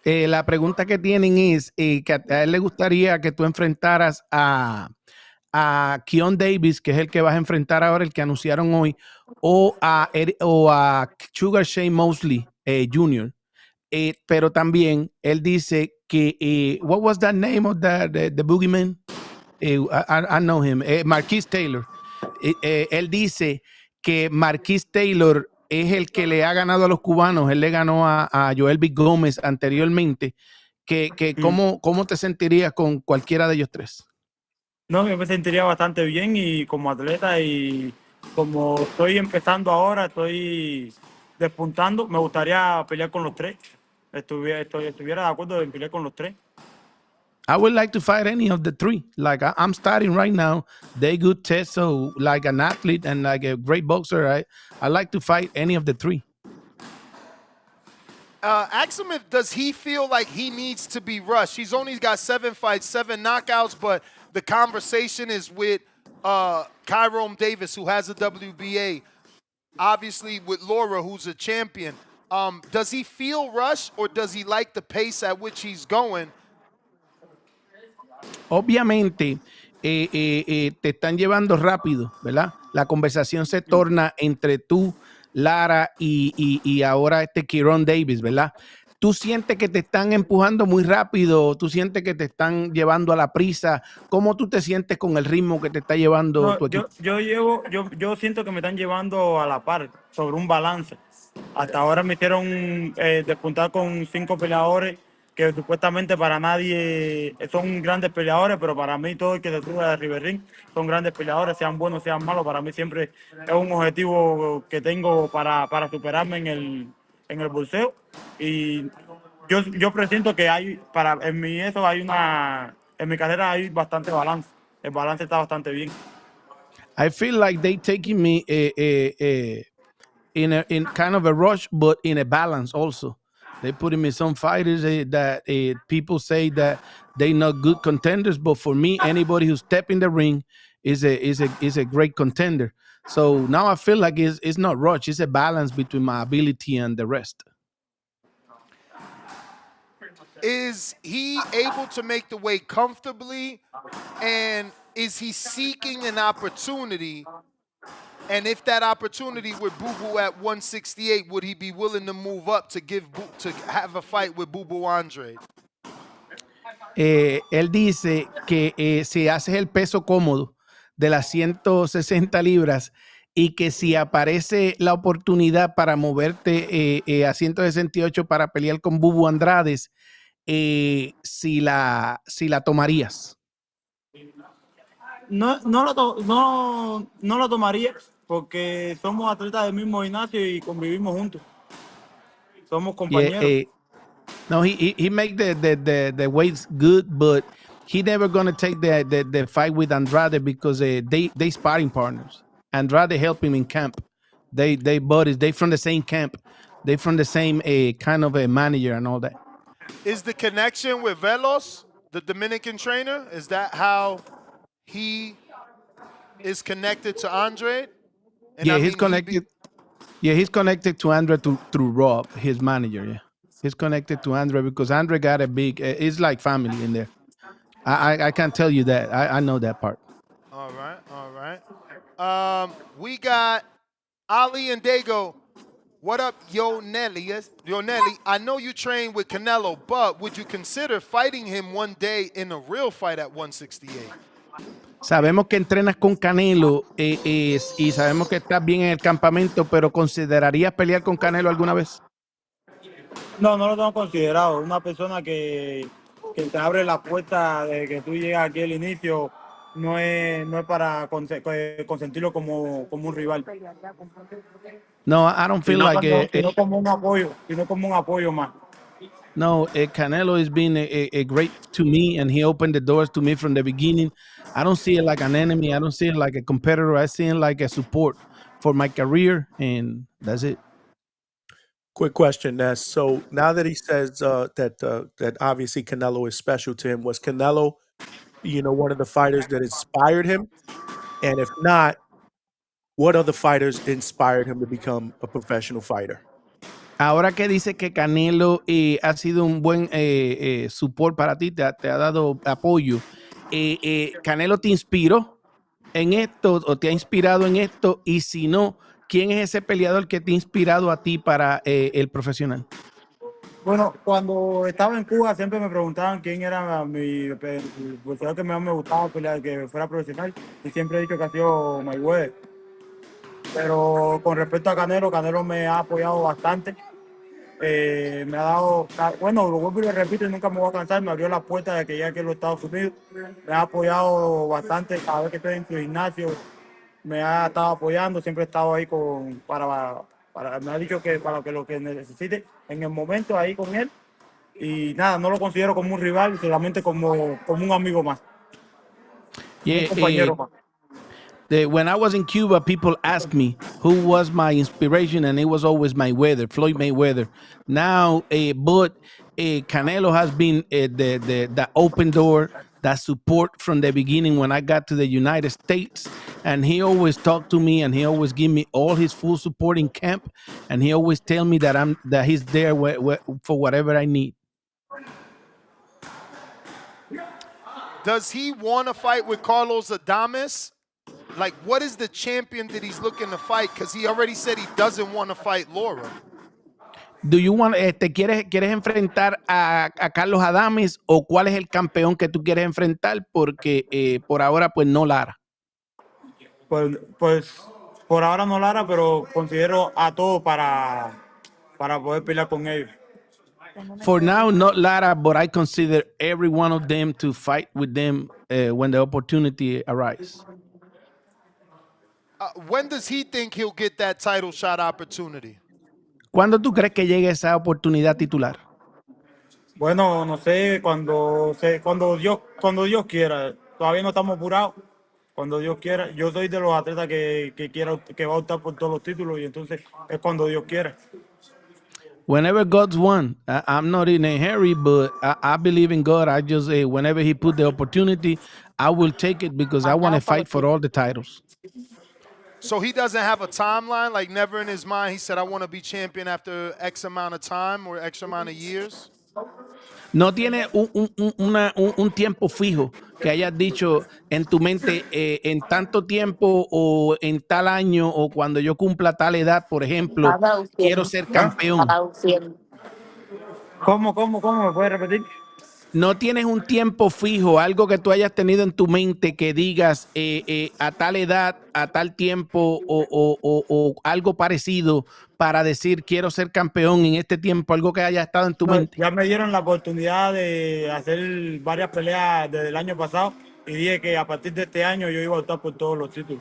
La pregunta que tienen es que a él le gustaría que tú enfrentaras a a Keon Davis, que es el que vas a enfrentar ahora, el que anunciaron hoy, o a Sugar Shane Mosley Jr. Pero también él dice que, what was that name of the boogeyman? I know him, Marquise Taylor. Él dice que Marquise Taylor es el que le ha ganado a los cubanos. Él le ganó a Joel B. Gómez anteriormente. ¿Cómo te sentirías con cualquiera de ellos tres? No, yo me sentiría bastante bien y como atleta y como estoy empezando ahora, estoy despuntando, me gustaría pelear con los tres. Estuviera de acuerdo en pelear con los tres. I would like to fight any of the three. Like I'm starting right now. They good test, so like an athlete and like a great boxer, I like to fight any of the three. Ask him does he feel like he needs to be rushed? He's only got 7 fights, 7 knockouts, but the conversation is with Kyrone Davis, who has a WBA. Obviously with Laura, who's a champion. Does he feel rushed or does he like the pace at which he's going? Obviamente, te están llevando rápido, ¿verdad? La conversación se torna entre tú, Lara y ahora Kyrone Davis, ¿verdad? ¿Tú sientes que te están empujando muy rápido? ¿Tú sientes que te están llevando a la prisa? ¿Cómo tú te sientes con el ritmo que te está llevando tu equipo? Yo siento que me están llevando a la par, sobre un balance. Hasta ahora me hicieron despuntar con 5 peleadores que supuestamente para nadie son grandes peleadores, pero para mí todo el que se sube de Riverring son grandes peleadores, sean buenos, sean malos. Para mí siempre es un objetivo que tengo para superarme en el boxeo. Y yo presiento que en mi carrera hay bastante balance. El balance está bastante bien. I feel like they taking me in kind of a rush, but in a balance also. They putting me some fighters that people say that they not good contenders, but for me, anybody who step in the ring is a great contender. So now I feel like it's not rush; it's a balance between my ability and the rest. Is he able to make the weight comfortably, and is he seeking an opportunity? And if that opportunity with Boo Boo at 168, would he be willing to move up to have a fight with Boo Boo Andre? Él dice que si haces el peso cómodo de las 160 libras y que si aparece la oportunidad para moverte a 168 para pelear con Boo Boo Andrades, si la tomarías. No lo tomaría porque somos atletas del mismo gimnasio y convivimos juntos. Somos compañeros. No, he make the weights good, but he never gonna take the fight with Andrade because they sparring partners. Andrade helped him in camp. They buddies. They from the same camp. They from the same kind of a manager and all that. Is the connection with Velos, the Dominican trainer, is that how he is connected to Andre? Yeah, he's connected. He's connected to Andre through Rob, his manager. Yeah, he's connected to Andre because Andre got a big. It's like family in there. I can't tell you that. I know that part. All right. We got Ali and Dago. What up, Yo Nelly? I know you train with Canelo, but would you consider fighting him one day in a real fight at 168? Sabemos que entrenas con Canelo y sabemos que estás bien en el campamento, pero ¿considerarías pelear con Canelo alguna vez? No lo tengo considerado. Una persona que te abre la puerta de que tú llegas aquí al inicio no es para consentirlo como un rival. No, I don't feel sino como un apoyo más. No, Canelo has been a great to me, and he opened the doors to me from the beginning. I don't see it like an enemy. I don't see it like a competitor. I see it like a support for my career, and that's it. Quick question, Ness. So now that he says that obviously Canelo is special to him, was Canelo, one of the fighters that inspired him? And if not, what other fighters inspired him to become a professional fighter? Ahora que dice que Canelo ha sido un buen support para ti, te ha dado apoyo, ¿Canelo te inspiró en esto o te ha inspirado en esto? Y si no, ¿quién es ese peleador que te ha inspirado a ti para el profesional? Bueno, cuando estaba en Cuba siempre me preguntaban quién era el boxeador que más me gustaba pelear, que fuera profesional, y siempre he dicho que ha sido Mayweather. Pero con respecto a Canelo, Canelo me ha apoyado bastante. Me ha dado, bueno, lo vuelvo y lo repito y nunca me voy a cansar, me abrió la puerta de que ya aquí en los Estados Unidos, me ha apoyado bastante cada vez que estoy en su gimnasio, me ha estado apoyando, siempre he estado ahí me ha dicho que para lo que necesite en el momento ahí con él, y nada, no lo considero como un rival, solamente como un amigo más, un compañero más. When I was in Cuba, people asked me who was my inspiration, and it was always Floyd Mayweather. Now, but Canelo has been the open door, that support from the beginning when I got to the United States, and he always talked to me, and he always give me all his full support in camp, and he always tell me that he's there for whatever I need. Does he want to fight with Carlos Adames? Like, what is the champion that he's looking to fight? Because he already said he doesn't want to fight Laura. Do you want, ¿quieres enfrentar a Carlos Adames o cuál es el campeón que tú quieres enfrentar? Porque por ahora, pues no Lara. Pues por ahora no Lara, pero considero a todos para poder pelear con ellos. For now, not Lara, but I consider every one of them to fight with them when the opportunity arises. When does he think he'll get that title shot opportunity? ¿Cuándo tú crees que llegue esa oportunidad titular? Bueno, no sé, cuando Dios quiera. Todavía no estamos apurados. Cuando Dios quiera. Yo soy de los atletas que va a optar por todos los títulos, y entonces es cuando Dios quiera. Whenever God's won, I'm not in a hurry, but I believe in God. I just, whenever he put the opportunity, I will take it because I want to fight for all the titles. So he doesn't have a timeline, like never in his mind he said, I want to be champion after X amount of time or X amount of years? No tiene un tiempo fijo que hayas dicho en tu mente en tanto tiempo o en tal año o cuando yo cumpla tal edad, por ejemplo, quiero ser campeón. ¿Cómo? ¿Me puedes repetir? No tienes un tiempo fijo, algo que tú hayas tenido en tu mente que digas a tal edad, a tal tiempo o algo parecido para decir quiero ser campeón en este tiempo, algo que haya estado en tu mente. Ya me dieron la oportunidad de hacer varias peleas desde el año pasado y dije que a partir de este año yo iba a optar por todos los títulos.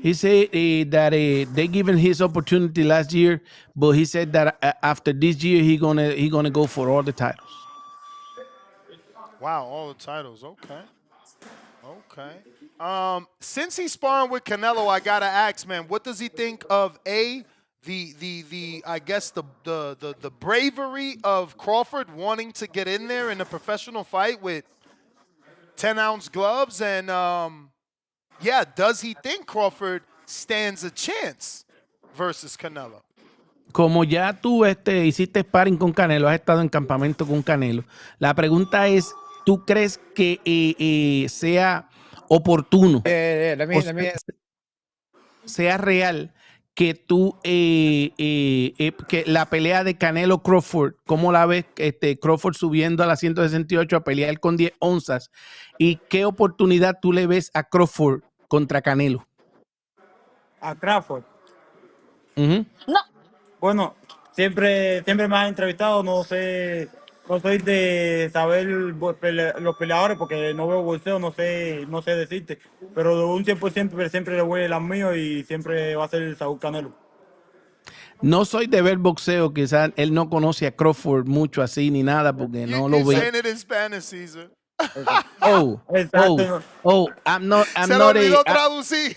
He said that they given his opportunity last year, but he said that after this year he gonna go for all the titles. Wow, all the titles. Okay. Since he's sparring with Canelo, I gotta ask, man, what does he think of the I guess the bravery of Crawford wanting to get in there in a professional fight with 10-ounce gloves, and does he think Crawford stands a chance versus Canelo? Como ya tú hiciste sparring con Canelo, has estado en campamento con Canelo, la pregunta es, ¿tú crees que sea oportuno, sea real que tú, que la pelea de Canelo-Crawford, ¿cómo la ves? Crawford subiendo a las 168 a pelear con 10 onzas, ¿y qué oportunidad tú le ves a Crawford contra Canelo? ¿A Crawford? No. Bueno, siempre me han entrevistado, no soy de saber los peleadores porque no veo boxeo, no sé decirte, pero de un tiempo siempre le voy a las mías y siempre va a ser Saúl Canelo. No soy de ver boxeo, quizás él no conoce a Crawford mucho así ni nada porque no lo ve. Saying it in Spanish, Caesar. I'm not Se lo olvidó traducir.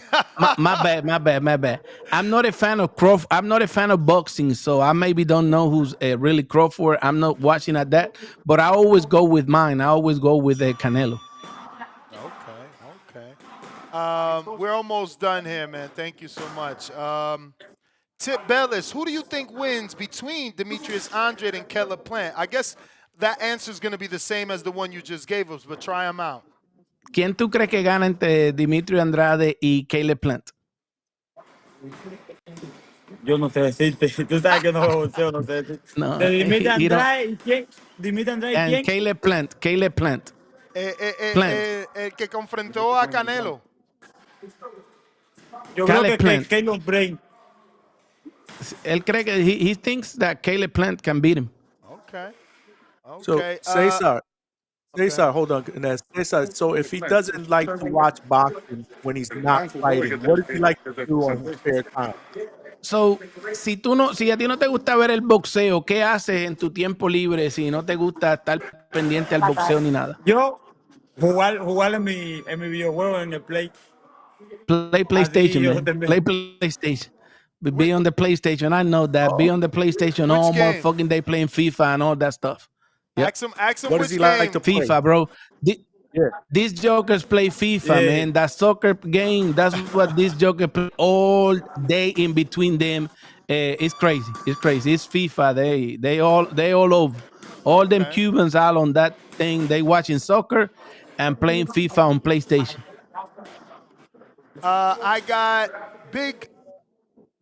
my bad. I'm not a fan of Crawford. I'm not a fan of boxing, so I maybe don't know who's really Crawford. I'm not watching at that, but I always go with mine. I always go with Canelo. Okay. We're almost done here, man. Thank you so much. Tip Bellis, who do you think wins between Demetrius Andrade and Caleb Plant? I guess that answer is going to be the same as the one you just gave us, but try them out. ¿Quién tú crees que gana entre Dimitri Andrade y Caleb Plant? Yo no sé decirte. Tú sabes que no veo boxeo, no sé decirte. No, De Dimitri you know, Andrade y quién. Dimitri Andrade y and quién. Caleb Plant. Plant. El que confrontó a Canelo. Yo creo Caleb que Plant. Caleb Brain. Él cree que he thinks that Caleb Plant can beat him. Okay. So Cesar, hold on, Ness. Cesar, so if he doesn't like to watch boxing when he's not fighting, what does he like to do on his spare time? So, si a ti no te gusta ver el boxeo, ¿qué haces en tu tiempo libre si no te gusta estar pendiente al boxeo ni nada? Yo jugar en mi videojuego en el Play. Play PlayStation, yo man. también. Play PlayStation. Be on the PlayStation. I know that. Be on the PlayStation all game? motherfucking day playing FIFA and all that stuff. Yep. Ask him What which does he game. like to play? FIFA, bro. Yeah. These jokers play FIFA, Yeah. man. That soccer game, that's what these jokers play all day in between them. It's crazy. It's crazy. It's FIFA. They all over. All them Cubans all on that thing. They watching soccer and playing FIFA on PlayStation. I got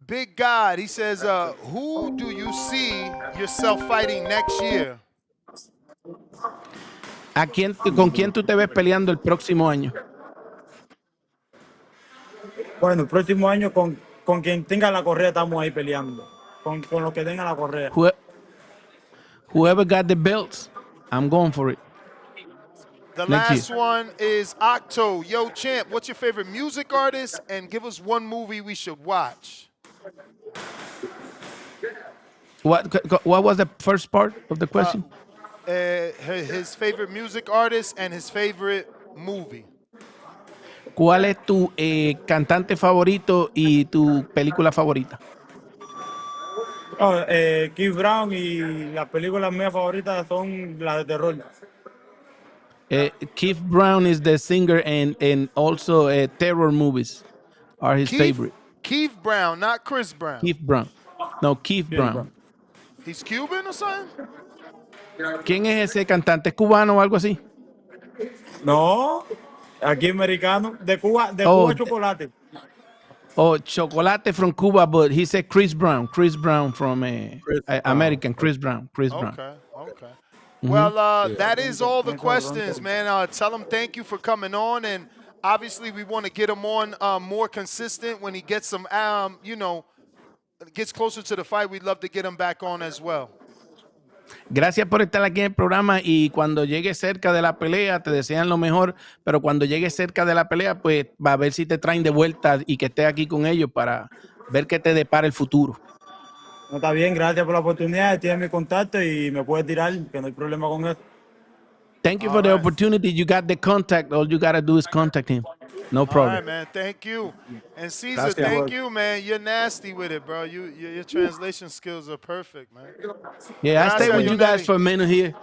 Big God. He says, who do you see yourself fighting next year? ¿Con quién tú te ves peleando el próximo año? Bueno, el próximo año con quien tenga la correa estamos ahí peleando. Con los que tengan la correa. Whoever got the belts, I'm going for it. The Next last year. one is Octo. Yo, champ, what's your favorite music artist? And give us one movie we should watch. What was the first part of the question? His favorite music artist and his favorite movie. ¿Cuál es tu cantante favorito y tu película favorita? Keith Brown y las películas mías favoritas son las de terror. Keith Brown is the singer and also terror movies are his favorite. Keith Brown, not Chris Brown. Keith Brown. No, Keith Brown. He's Cuban or something? ¿Quién es ese cantante? ¿Es cubano o algo así? No, aquí americano. De Cuba chocolate. Oh, chocolate from Cuba, but he said Chris Brown. Chris Brown from American. Chris Brown. Okay. Well, that is all the questions, man. Tell him thank you for coming on, and obviously we want to get him on more consistent when he gets some, gets closer to the fight. We'd love to get him back on as well. Gracias por estar aquí en el programa y cuando llegue cerca de la pelea te desean lo mejor, pero cuando llegue cerca de la pelea pues va a ver si te traen de vuelta y que estés aquí con ellos para ver qué te depara el futuro. No, está bien, gracias por la oportunidad, tienes mi contacto y me puedes tirar, que no hay problema con eso. Thank you for the opportunity. You got the contact. All you got to do is contact him. No problem. All right, man. Thank you. And Caesar, thank you, man. You're nasty with it, bro. Your translation skills are perfect, man. Yeah, I stay with you guys for a minute here.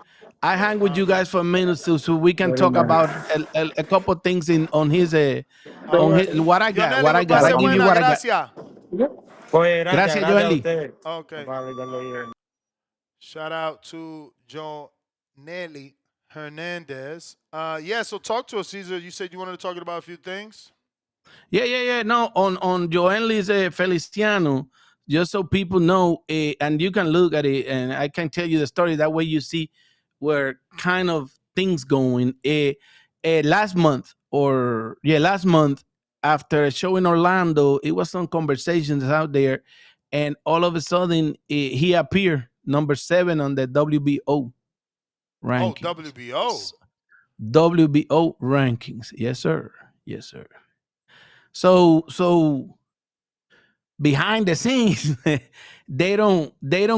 I hang with you guys for a minute so we can talk about a couple things on his what I got. What I got. I give you what I got. Gracias, Joely. Okay. Shout out to Jonelli Hernandez. So talk to us, Caesar. You said you wanted to talk about a few things. Yeah. No, on Joenly's Feliciano, just so people know, and you can look at it, and I can tell you the story. That way you see where kind of things going. Last month, after a show in Orlando, it was some conversations out there, and all of a sudden he appeared number 7 on the WBO rankings. Oh, WBO. WBO rankings. Yes, sir. So behind the scenes, they don't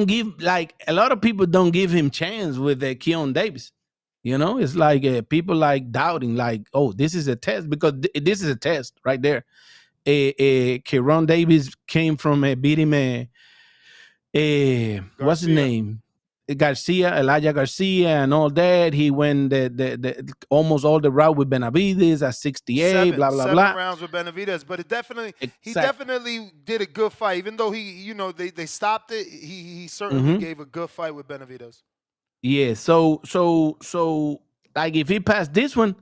give, like, a lot of people don't give him chance with Keon Davis. You know, it's like people like doubting, like, oh, this is a test, because this is a test right there. Keon Davis came from beating what's his name? Elijah Garcia and all that. He went the almost all the route with Benavidez at 68, blah, blah, seven blah. rounds with Benavidez, but he definitely did a good fight. Even though they stopped it, he certainly gave a good fight with Benavidez. Yeah, so like if he passed this one,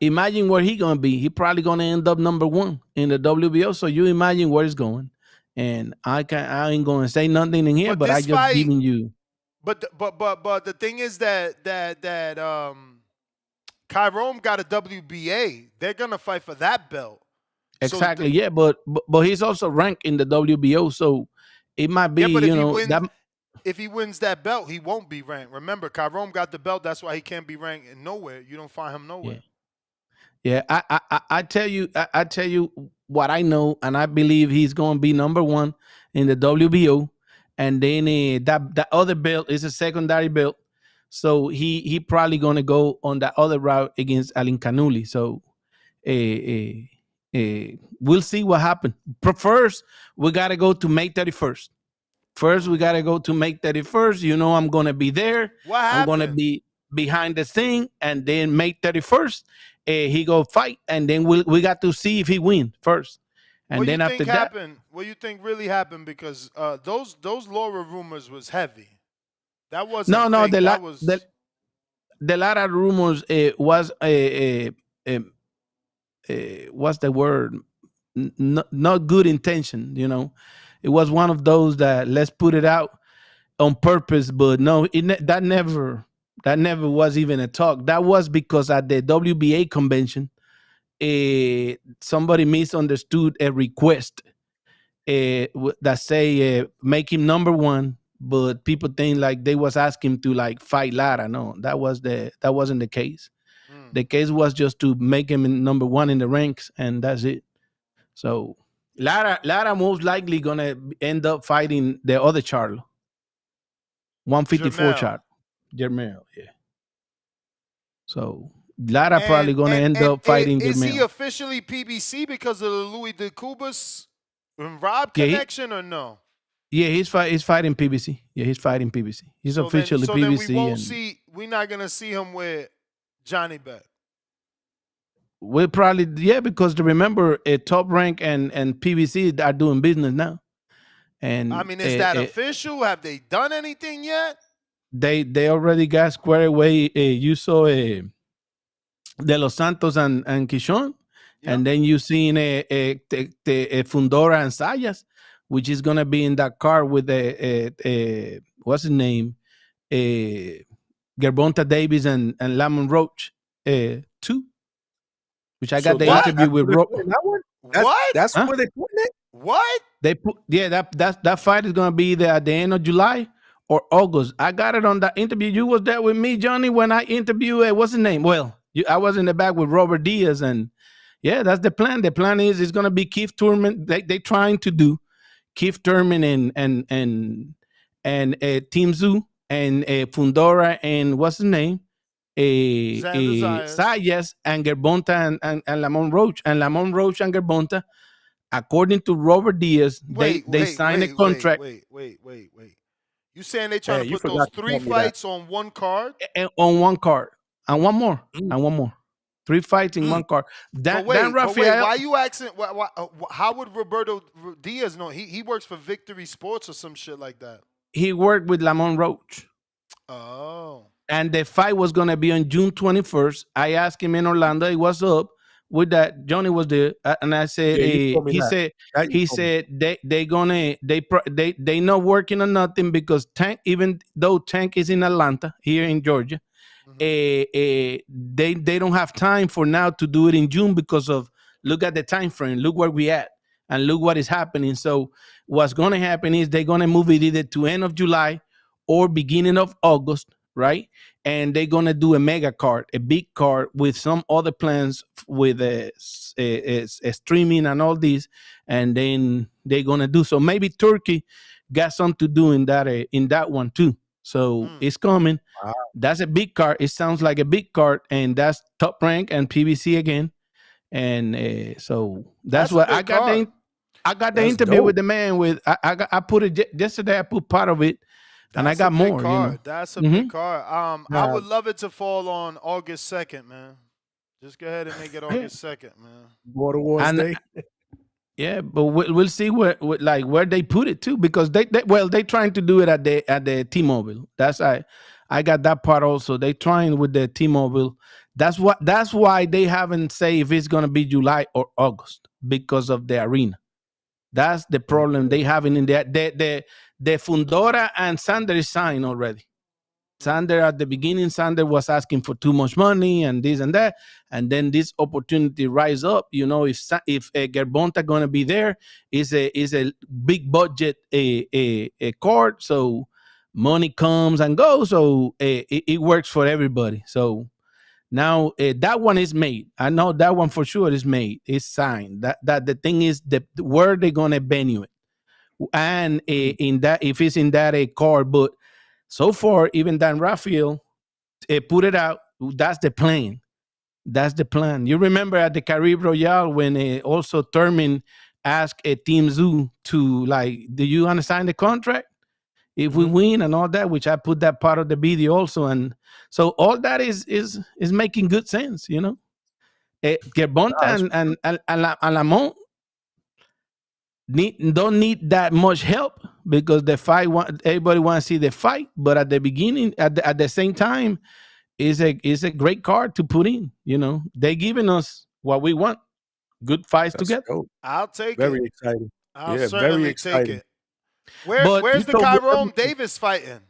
imagine where he gonna be. He probably gonna end up number 1 in the WBO. So you imagine where it's going. And I ain't gonna say nothing in here, but I this just fight, giving you. But the thing is that Kyrome got a WBA. They're gonna fight for that belt. Exactly. Yeah, but he's also ranked in the WBO, so it might be, but if he wins that belt, he won't be ranked. Remember, Kyrome got the belt. That's why he can't be ranked in nowhere. You don't find him nowhere. Yeah, I tell you what I know, and I believe he's going to be number 1 in the WBO, and then that other belt is a secondary belt, so he probably going to go on that other route against Alin Canuli. So we'll see what happens. First, we got to go to May 31st. First, we got to go to May 31st. You know, I'm going to be there. What happened? I'm going to be behind the scene, and then May 31st, he go fight, and then we got to see if he win first. And what then you after think that, happened? What you think really happened? Because those Laura rumors was heavy. That wasn't no, fake. the Lara rumors was what's the word? Not good intention. You know, it was one of those that let's put it out on purpose, but no, that never was even a talk. That was because at the WBA convention, somebody misunderstood a request that say make him number 1, but people think like they was asking to like fight Lara. No, that wasn't the case. The case was just to make him number 1 in the ranks, and that's it. So Lara most likely gonna end up fighting the other Charlo, 154 Charlo, Jermall. Yeah. So Lara probably gonna end up fighting Is he Jermall. officially PBC because of the Louis de Cubas and Rob connection or no? Yeah, he's fighting PBC. Yeah, he's fighting PBC. He's officially PBC. Then we're not gonna see him with Johnny Bet. We'll probably, because remember, Top Rank and PBC are doing business now. And I mean, is that official? Have they done anything yet? They already got squared away. You saw De Los Santos and Kishon, and then you seen Fundora and Sayas, which is gonna be in that car with what's his name, Gervonta Davis and Lamont Roach, too. Which I got the interview with Roach. That's where they putting it. What? They put that fight is gonna be there at the end of July or August. I got it on that interview. You was there with me, Johnny, when I interviewed what's his name? Well, I was in the back with Robert Diaz, and yeah, that's the plan. The plan is it's gonna be Keith Thurman. They trying to do Keith Thurman and Team Zoo and Fundora and what's his name? Sayas and Gervonta and Lamont Roach. And Lamont Roach and Gervonta, according to Robert Diaz, they signed a contract. Wait. You saying they trying to put those 3 fights on one card? On one card. And one more. And one more. 3 fights in one card. Dan Rafael, why you asking? How would Roberto Diaz know? He works for Victory Sports or some shit like that. He worked with Lamont Roach. Oh. And the fight was going to be on June 21st. I asked him in Orlando, hey, what's up with that? Johnny was there. And I said, he said they not working on nothing because Tank, even though Tank is in Atlanta, here in Georgia, they don't have time for now to do it in June because of, look at the time frame, look where we at, and look what is happening. So what's going to happen is they're going to move it either to end of July or beginning of August, right? And they're gonna do a mega card, a big card with some other plans with a streaming and all this, and then they're gonna do so. Maybe Turkey got something to do in that one too. So it's coming. Wow. That's a big card. It sounds like a big card, and that's Top Rank and PBC again. And so that's what I got. I got the interview dope with the man. I put it yesterday. I put part of it. And I got more. Card. That's a big card. I would love it to fall on August 2nd, man. Just go ahead and make it August 2nd, man. Water Day. Yeah, but we'll see where they put it too, because they trying to do it at the T-Mobile. That's I I got that part also. They trying with the T-Mobile. That's why they haven't say if it's gonna be July or August because of the arena. That's the problem they having in there. The Fundora and Sander is signed already. Sander at the beginning, Sander was asking for too much money and this and that, and then this opportunity rise up. You know, if Gervonta gonna be there, is a big budget a card, so money comes and goes, so it works for everybody. So now that one is made. I know that one for sure is made. It's signed. That the thing is where they're gonna venue it, and in that if it's in that card, but. So far, even Dan Raphael put it out. That's the plan. That's the plan. You remember at the Caribe Royale when also Thurman asked Team Zoo to do you understand the contract? If we win and all that, which I put that part of the video also, and so all that is making good sense, you know. Gervonta and Lamont don't need that much help because the fight everybody want to see the fight, but at the beginning at the same time is a great card to put in. You know, they giving us what we want, good fights together. Dope. I'll take Very it. exciting. I'll Yeah, certainly very take exciting. it. Where's the So- Tyrone Davis fighting?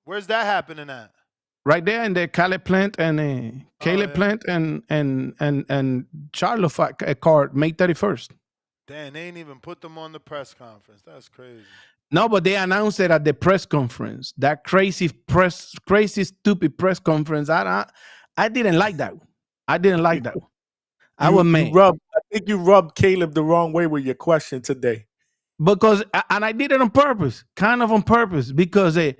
Where's that happening at? Right there in the Caleb Plant and Caleb Plant and Charlo fight card May 31st. Damn, they ain't even put them on the press conference. That's crazy. No, but they announced it at the press conference. That crazy stupid press conference. I didn't like that one. I didn't like that one. I was mad. I think you rubbed Caleb the wrong way with your question today. Because and I did it on purpose, kind of on purpose, because I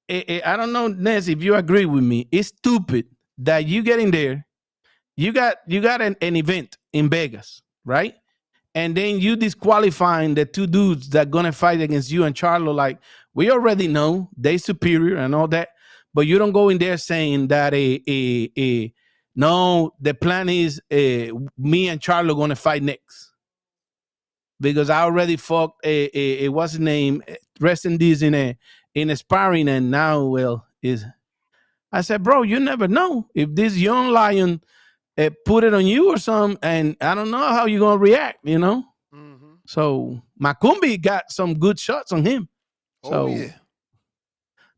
don't know, Ness, if you agree with me. It's stupid that you get in there, you got an event in Vegas, right? And then you disqualifying the two dudes that gonna fight against you and Charlo. Like, we already know they superior and all that, but you don't go in there saying that no, the plan is me and Charlo gonna fight next. Because I already fought what's his name, rest in this in a sparring, and now I said, bro, you never know if this young lion put it on you or something, and I don't know how you're gonna react, you know. Mm-hmm. So Macumbi got some good shots on him. So yeah,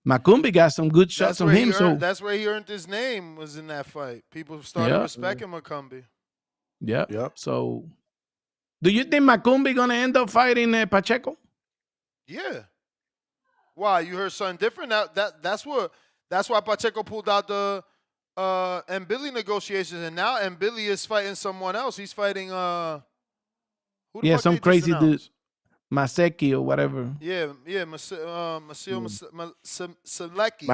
Macumbi got some good shots on him. So that's where he earned his name, was in that fight. People started respecting Macumbi. Yeah. Yep. So, do you think Macumbi gonna end up fighting Pacheco? Yeah. Why? You heard something different? That's why Pacheco pulled out the Mbili negotiations, and now Mbili is fighting someone else. He's fighting who the fuck some they crazy just dude, announced? Maseki or whatever. Yeah, Masil Selecki.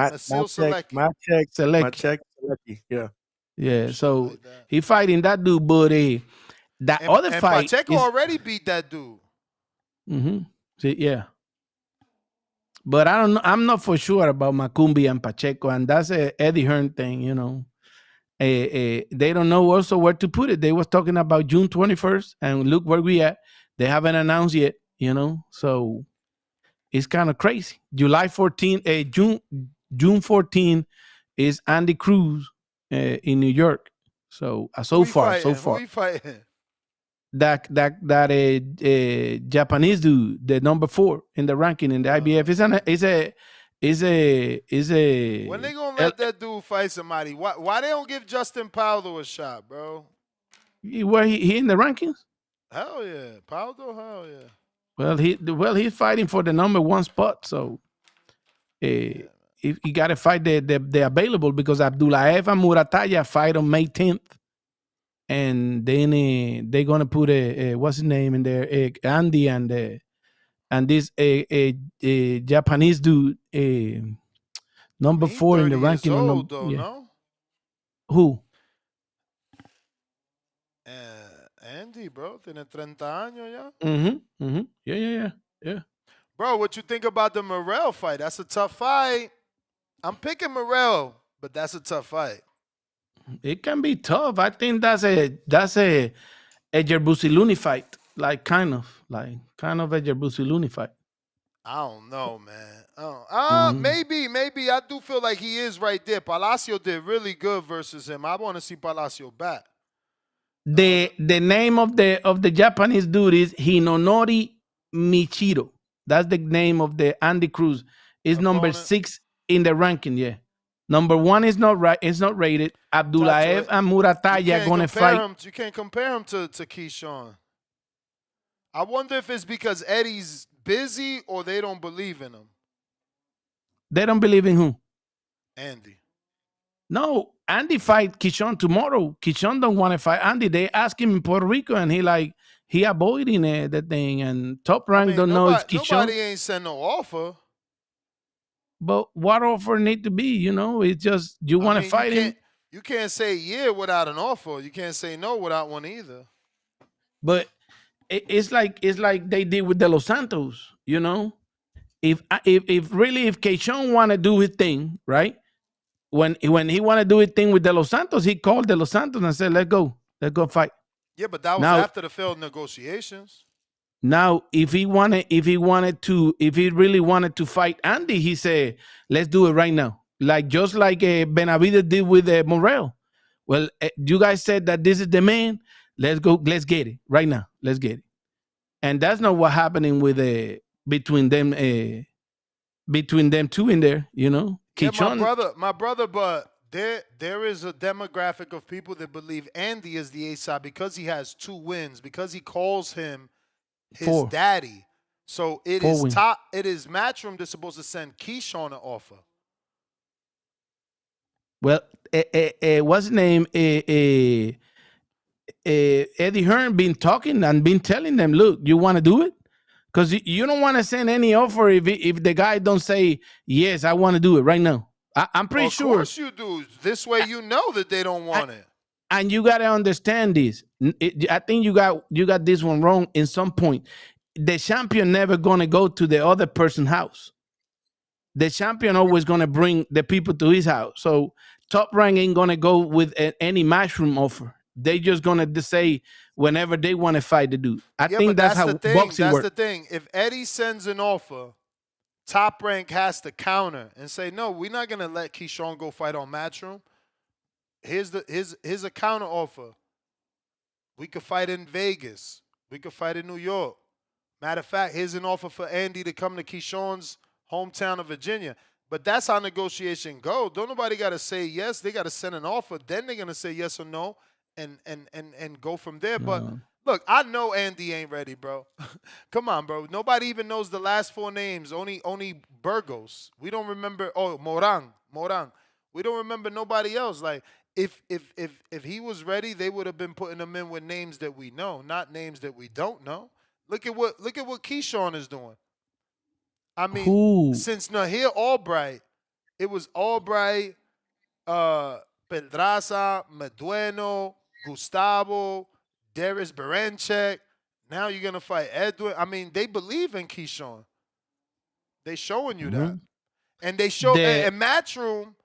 Selecki. Yeah. Yeah, so he fighting that dude, but that other and fight Pacheco is, already beat that dude. See, yeah. But I don't know. I'm not for sure about Macumbi and Pacheco, and that's a Eddie Hearn thing, you know. They don't know also where to put it. They was talking about June 21st, and look where we at. They haven't announced yet, you know. So it's kind of crazy. July 14, June 14 is Andy Cruz in New York. So so far. Who he fighting? That Japanese dude, the number 4 in the ranking in the IBF, is a. When they gonna let that dude fight somebody? Why they don't give Justin Paldo a shot, bro? Where he in the rankings? Hell yeah, Paldo, hell yeah. He's fighting for the number 1 spot, so he got to fight the available, because Abdulaev and Murataya fight on May 10th. And then they're gonna put what's his name in there, Andy and this Japanese dude, number 4 in the ranking. Old, though, no? Who? Andy, bro, tiene 30 años ya. Yeah. Bro, what you think about the Morrell fight? That's a tough fight. I'm picking Morrell, but that's a tough fight. It can be tough. I think that's a Jerbusiluni fight, like kind of a Jerbusiluni fight. I don't know, man. Mhm. Maybe. I do feel like he is right there. Palacio did really good versus him. I want to see Palacio back. The name of the Japanese dude is Hinonori Michiro. That's the name of the Andy Cruz. Is number Opponent. 6 in the ranking. Yeah, number 1 is not right. It's not rated. Abdulaev and You Murataya can't gonna compare fight. him. You can't compare him to Keyshawn. I wonder if it's because Eddie's busy or they don't believe in him. They don't believe in who? Andy. No, Andy fight Kishon tomorrow. Kishon don't want to fight Andy. They ask him in Puerto Rico, and he avoiding the thing. And Top Rank don't know it's Kishon. Nobody ain't sent no offer. But what offer need to be? You know, it's just you want to fight him. You can't say yeah without an offer. You can't say no without one either. But it's like they did with De Los Santos. You know, if Kishon want to do his thing, right? When he want to do his thing with De Los Santos, he called De Los Santos and said, let's go fight. Yeah, but that was after the failed negotiations. Now, if he really wanted to fight Andy, he said, let's do it right now. Just like Benavidez did with Morrell. Well, you guys said that this is the man. Let's go. Let's get it right now. Let's get it. And that's not what happening with between them two in there, you know. Yeah, my brother, but there is a demographic of people that believe Andy is the A-side because he has 2 wins, because he calls him his daddy. So it is Matchroom that's supposed to send Keyshawn an offer. Well, what's his name? Eddie Hearn been talking and been telling them, look, you want to do it? Because you don't want to send any offer if the guy don't say, yes, I want to do it right now. I'm pretty sure. Of course you do. This way you know that they don't want it. And you got to understand this. I think you got this one wrong in some point. The champion never going to go to the other person's house. The champion always going to bring the people to his house. So Top Rank ain't going to go with any Matchroom offer. They just going to say whenever they want to fight the dude. I think that's how boxing works. That's the thing. If Eddie sends an offer, Top Rank has to counter and say, no, we're not going to let Keyshawn go fight on Matchroom. Here's a counter offer. We could fight in Vegas. We could fight in New York. Matter of fact, here's an offer for Andy to come to Keyshawn's hometown of Virginia. But that's how negotiation go. Don't nobody got to say yes. They got to send an offer. Then they're going to say yes or no and go from there. But look, I know Andy ain't ready, bro. Come on, bro. Nobody even knows the last 4 names. Only Burgos. We don't remember. Oh, Moran. We don't remember nobody else. Like, if he was ready, they would have been putting him in with names that we know, not names that we don't know. Look at what Keyshawn is doing. I mean, since Nahir Albright, it was Albright, Pedraza, Medueno, Gustavo, Darius Berenchek. Now you're going to fight Edwin. I mean, they believe in Keyshawn. They showing you that. And they show in Matchroom,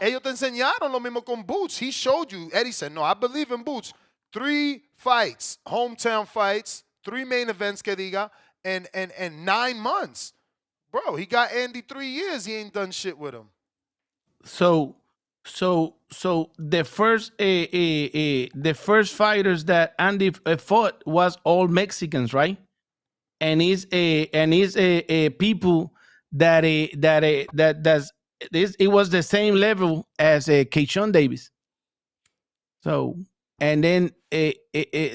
ellos te enseñaron lo mismo con Boots. He showed you. Eddie said, no, I believe in Boots. 3 fights, hometown fights, 3 main events, que diga, and 9 months. Bro, he got Andy 3 years. He ain't done shit with him. So the first fighters that Andy fought was all Mexicans, right? And he's people that it was the same level as Keyshawn Davis. So and then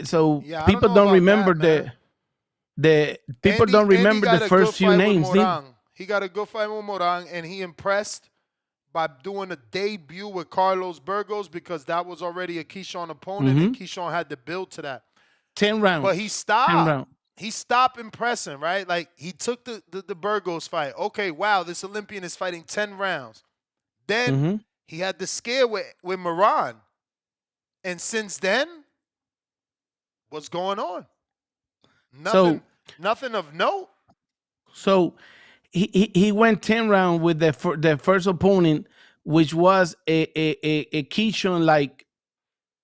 so people don't remember the people don't remember the first few names. He got a good fight with Moran, and he impressed by doing a debut with Carlos Burgos because that was already a Keyshawn opponent, and Keyshawn had to build to that. 10 rounds. But he stopped. He stopped impressing, right? Like, he took the Burgos fight. Okay, wow, this Olympian is fighting 10 rounds. Then he had the scare with Moran. And since then, what's going on? Nothing of note. So he went 10 rounds with the first opponent, which was a Keyshawn like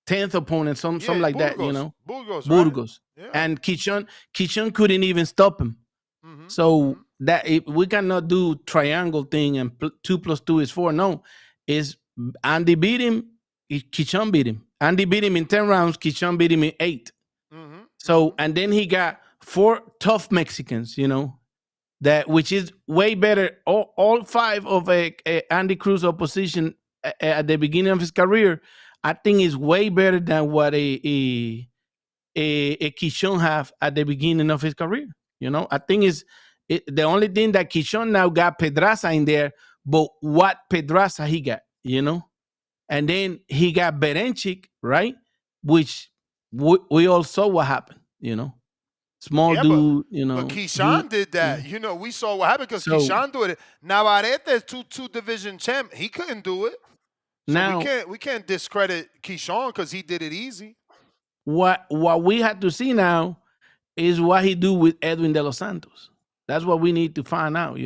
10th opponent, something like Burgos, that, you know. Burgos. Right? Yeah. And Keyshawn couldn't even stop him. So that we cannot do triangle thing and 2 + 2 is 4. No, is Andy beat him, Keyshawn beat him. Andy beat him in 10 rounds, Keyshawn beat him in 8. So, and then he got 4 tough Mexicans, that which is way better. All 5 of Andy Cruz opposition at the beginning of his career, I think is way better than what a Keyshawn have at the beginning of his career. I think the only thing that Keyshawn now got Pedraza in there, but what Pedraza he got, and then he got Berenchik, right? Which we all saw what happened, small dude, But Keyshawn did that. We saw what happened because Keyshawn did it. Navarrete is two division champ. He couldn't do it. So now we can't discredit Keyshawn because he did it easy. What we have to see now is what he do with Edwin De Los Santos. That's what we need to find out,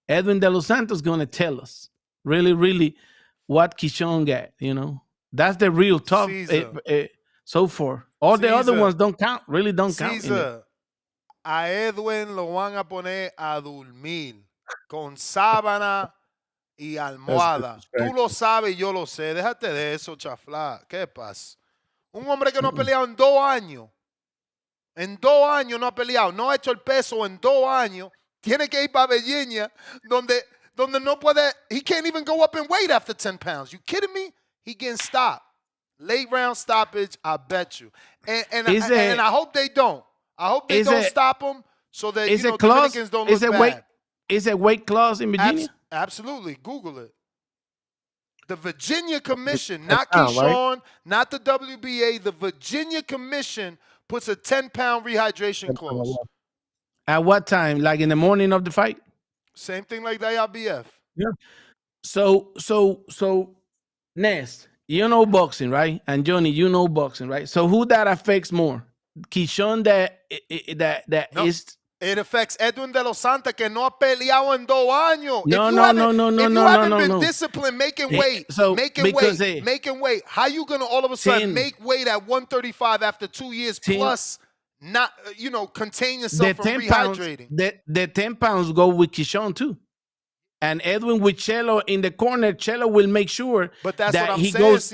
Edwin De Los Santos gonna tell us really, really what Keyshawn got, That's the real tough so far. All the other ones don't count, really don't count. A Edwin lo van a poner a dormir con sábana y almohada. Tú lo sabes, yo lo sé. Déjate de eso, chaflá. ¿Qué pasa? Un hombre que no ha peleado en 2 años. En 2 años no ha peleado. No ha hecho el peso en 2 años. Tiene que ir para Virginia, donde no puede. He can't even go up in weight after 10 pounds. You kidding me? He getting stopped. Late round stoppage, I bet you. And I hope they don't. I hope they don't stop him so that Dominicans don't look bad. Is it weight clause in Virginia? Absolutely. Google it. The Virginia Commission, not Keyshawn, not the WBA, the Virginia Commission puts a 10-pound rehydration clause. At what time? Like in the morning of the fight? Same thing like the IBF. Yeah. So Ness, you know boxing, right? And Johnny, you know boxing, right? So who that affects more? Keyshawn that is. It affects Edwin De Los Santos que no ha peleado en 2 años. No. If you haven't been disciplined making weight, making weight, how you gonna all of a sudden make weight at 135 after 2 years plus not contain yourself from rehydrating? The 10 pounds go with Keyshawn too. And Edwin with Charlo in the corner, Charlo will make sure that he goes.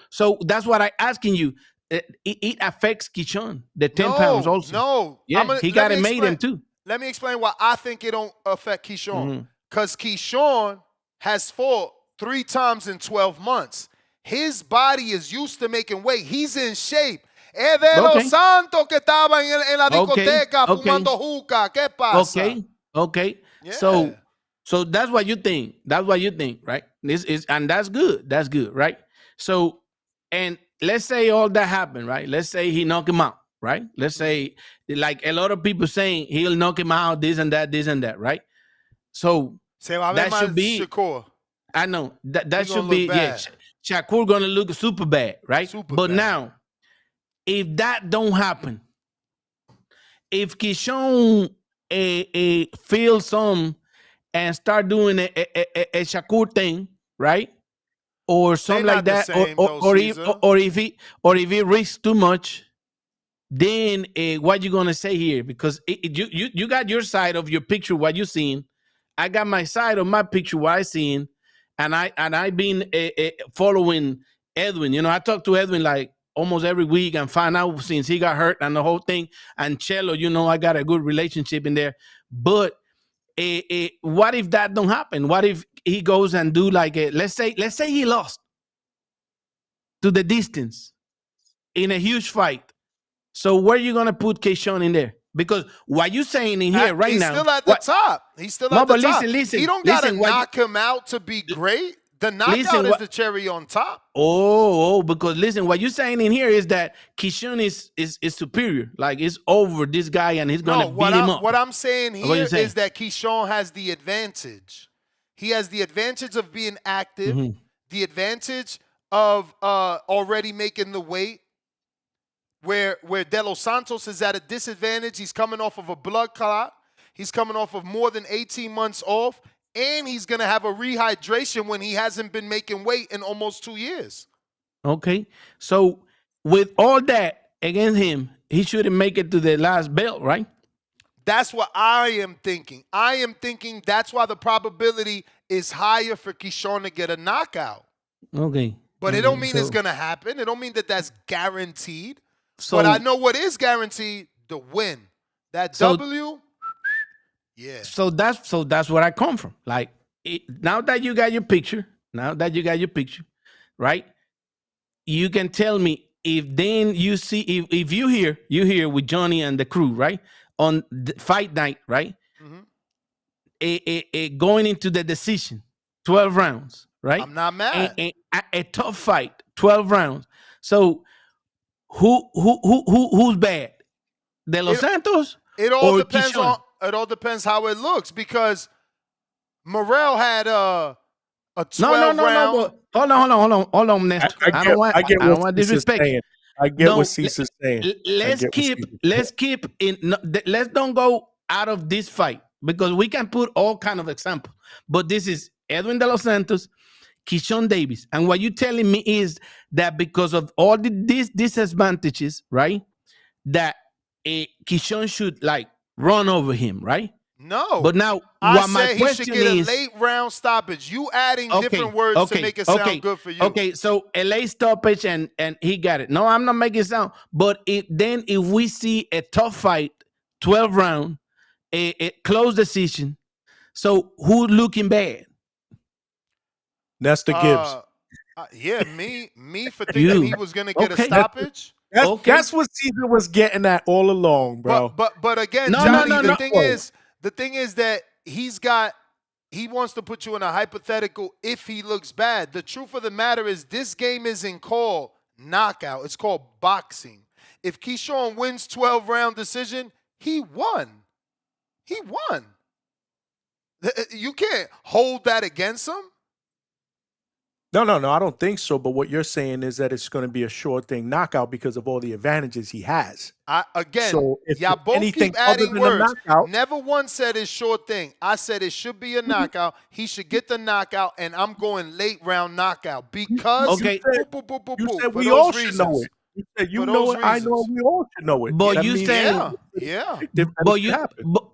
So that's what I'm asking you. It affects Keyshawn, the 10 pounds also. No. Yeah, he got it made him too. Let me explain why I think it don't affect Keyshawn. Because Keyshawn has fought 3 times in 12 months. His body is used to making weight. He's in shape. Es de Los Santos que estaba en la discoteca fumando hookah. ¿Qué pasa? Okay. Yeah. So that's what you think. That's what you think, right? And that's good. That's good, right? So, and let's say all that happened, right? Let's say he knock him out, right? Let's say, like a lot of people saying he'll knock him out, this and that, right? So that should be. Shakur. I know that should be. Yeah, Shakur gonna look super bad, right? But now, if that don't happen, if Keyshawn feels some and start doing a Shakur thing, right? Or something like that, or if he risks too much, then what you gonna say here? Because you got your side of your picture, what you seen. I got my side of my picture, what I seen, and I've been following Edwin. I talk to Edwin like almost every week and find out since he got hurt and the whole thing. And Charlo, I got a good relationship in there. But what if that don't happen? What if he goes and do like let's say he lost to the distance in a huge fight? So where you gonna put Keyshawn in there? Because what you saying in here right now, he's still at the top. He's still at the top. Listen, he don't gotta knock him out to be great. The knockout is the cherry on top. Because listen, what you're saying in here is that Keyshawn is superior. Like it's over this guy and he's gonna beat him up. What I'm saying here is that Keyshawn has the advantage. He has the advantage of being active, the advantage of already making the weight, where De Los Santos is at a disadvantage. He's coming off of a blood clot. He's coming off of more than 18 months off. And he's going to have a rehydration when he hasn't been making weight in almost 2 years. Okay. So with all that against him, he shouldn't make it to the last belt, right? That's what I am thinking. I am thinking that's why the probability is higher for Keyshawn to get a knockout. Okay. But okay. it don't mean it's going to happen. It don't mean that that's guaranteed. So, but I know what is guaranteed, the win. That W, yeah. So that's where I come from. Like, now that you got your picture, right? You can tell me if then you see, if you hear with Johnny and the crew, right? On the fight night, right? Going into the decision, 12 rounds, right? I'm not mad. A tough fight, 12 rounds. So who's bad? De Los Santos? It all depends Keyshawn? It all depends how it looks, because Morrell had a 12 round. No. Hold on, Nestor. I don't want disrespect. I get what Cesar's saying. Let's keep in. Let's don't go out of this fight, because we can put all kind of examples. But this is Edwin De Los Santos, Keyshawn Davis, and what you're telling me is that because of all these disadvantages, right? That Keyshawn should like run over him, right? No. But now, I what my said question he should get is, a late round stoppage. You adding different words to make it sound good for you. Okay, so a late stoppage and he got it. No, I'm not making it sound. But then if we see a tough fight, 12 round, a close decision, so who's looking bad? Nestor Gibbs. Yeah, me for thinking he was going to get a stoppage. That's what Caesar was getting at all along, bro. But again, Johnny, the thing is that he wants to put you in a hypothetical if he looks bad. The truth of the matter is this game isn't called knockout. It's called boxing. If Keyshawn wins 12-round decision, he won. He won. You can't hold that against him. No, I don't think so. But what you're saying is that it's going to be a sure thing knockout because of all the advantages he has. So y'all both keep adding words. Never once said it's sure thing. I said it should be a knockout. He should get the knockout, and I'm going late round knockout because you said we all should know it. You said you know it. I know we all should know it. But you said, yeah.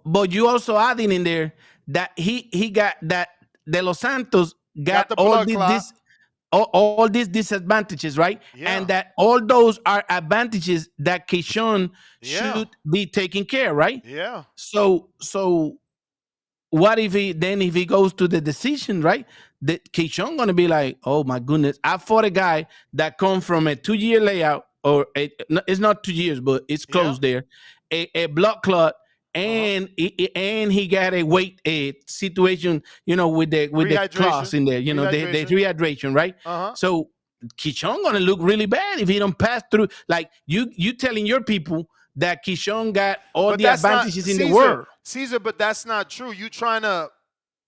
But you also adding in there that he got that De Los Santos got all these disadvantages, right? Yeah. And that all those are advantages that Keyshawn should be taking care, right? Yeah. So what if he goes to the decision, right? That Keyshawn gonna be like, oh my goodness, I fought a guy that come from a 2-year layout, or it's not 2 years, but it's close there, a blood clot. And he got a weight situation, with the class in there, the rehydration, right? So Keyshawn gonna look really bad if he don't pass through. Like you telling your people that Keyshawn got all the advantages in the world. Caesar, but that's not true. You trying to,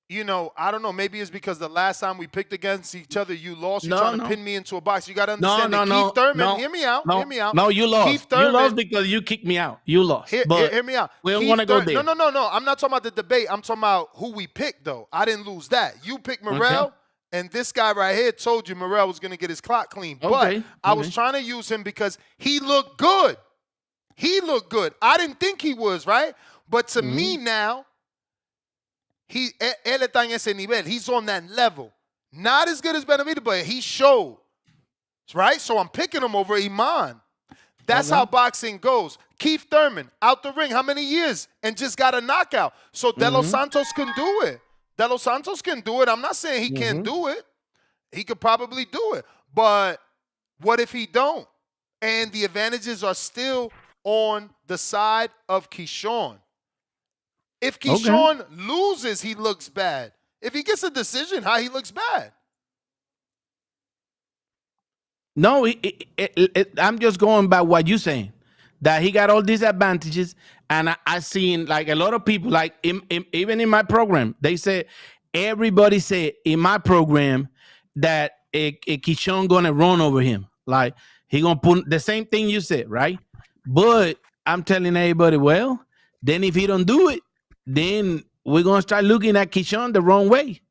I don't know. Maybe it's because the last time we picked against each other, you lost. You're trying to pin me into a box. You got to understand that Keith Thurman. Hear me out. Hear me out. No, you lost. Keith Thurman, you lost because you kicked me out. You lost. Hear me out. We don't want to go there. No. I'm not talking about the debate. I'm talking about who we picked, though. I didn't lose that. You picked Morrell, and this guy right here told you Morrell was going to get his clock clean. But I was trying to use him because he looked good. He looked good. I didn't think he was, right? But to me now, él está en ese nivel. He's on that level. Not as good as Benavidez, but he showed. Right? So I'm picking him over Iman. That's how boxing goes. Keith Thurman, out the ring, how many years? And just got a knockout. So De Los Santos can do it. De Los Santos can do it. I'm not saying he can't do it. He could probably do it. But what if he don't? And the advantages are still on the side of Keyshawn. If Keyshawn loses, he looks bad. If he gets a decision, how he looks bad. No, I'm just going by what you're saying. That he got all these advantages, and I seen like a lot of people, like even in my program, they said, everybody said in my program that Keyshawn gonna run over him. Like he gonna put the same thing you said, right? But I'm telling everybody, well, then if he don't do it, then we're gonna start looking at Keyshawn the wrong way,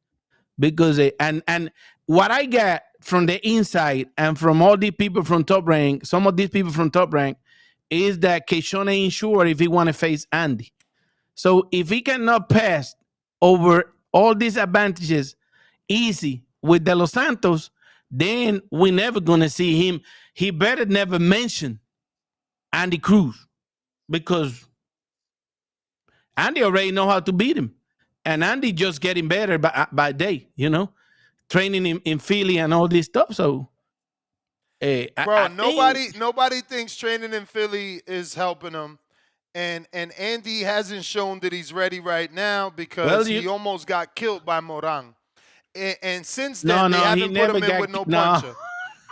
because and what I got from the inside and from all these people from Top Rank, some of these people from Top Rank, is that Keyshawn ain't sure if he want to face Andy. So if he cannot pass over all these advantages easy with De Los Santos, then we're never gonna see him. He better never mention Andy Cruz, because Andy already know how to beat him, and Andy just getting better by day. Training in Philly and all this stuff. So, bro, nobody thinks training in Philly is helping him. And Andy hasn't shown that he's ready right now because he almost got killed by Morang. And since then, they haven't put him in with no puncher.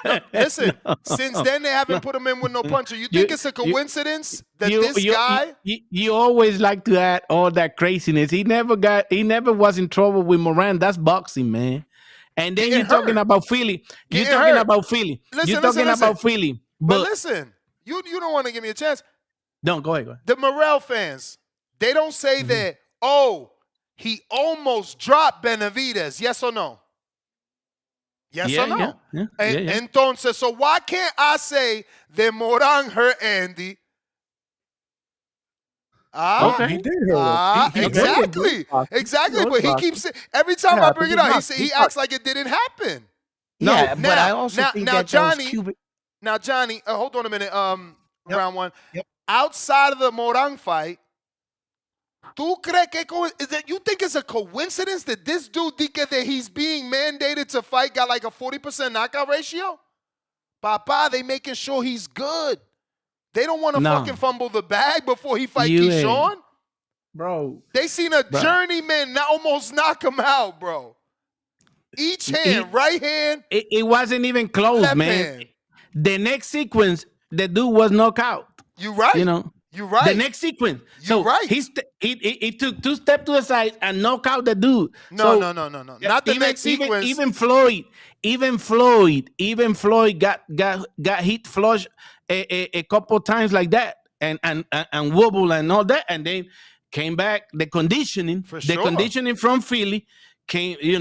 No, listen, since then, they haven't put him in with no puncher. You think it's a coincidence that this guy... You always like to add all that craziness. He never was in trouble with Moran. That's boxing, man. And then you're talking about Philly. You're talking about Philly. But listen, you don't want to give me a chance. Don't go ahead. The Morel fans, they don't say that, he almost dropped Benavidez. Yes or no? Yes or no? Yeah. Entonces, so why can't I say that Morang hurt Andy? He did hurt him. Exactly. But he keeps saying, every time I bring it up, he acts like it didn't happen. Yeah, but I also think that Johnny, hold on a minute, round one. Yep. Outside of the Morang fight, you think it's a coincidence that this dude, that he's being mandated to fight, got like a 40% knockout ratio? Papa, they making sure he's good. They don't want to fucking fumble the bag before he fight Keyshawn. Bro. They seen a journeyman almost knock him out, bro. Each hand, right hand. It wasn't even close, man. Hand. The next sequence, the dude was knocked out. You right. You're right. The next sequence. You're right. He took 2 steps to the side and knocked out the dude. No. Not the next sequence. Even Floyd got hit flush a couple times like that and wobble and all that, and then came back. The conditioning from Philly came, is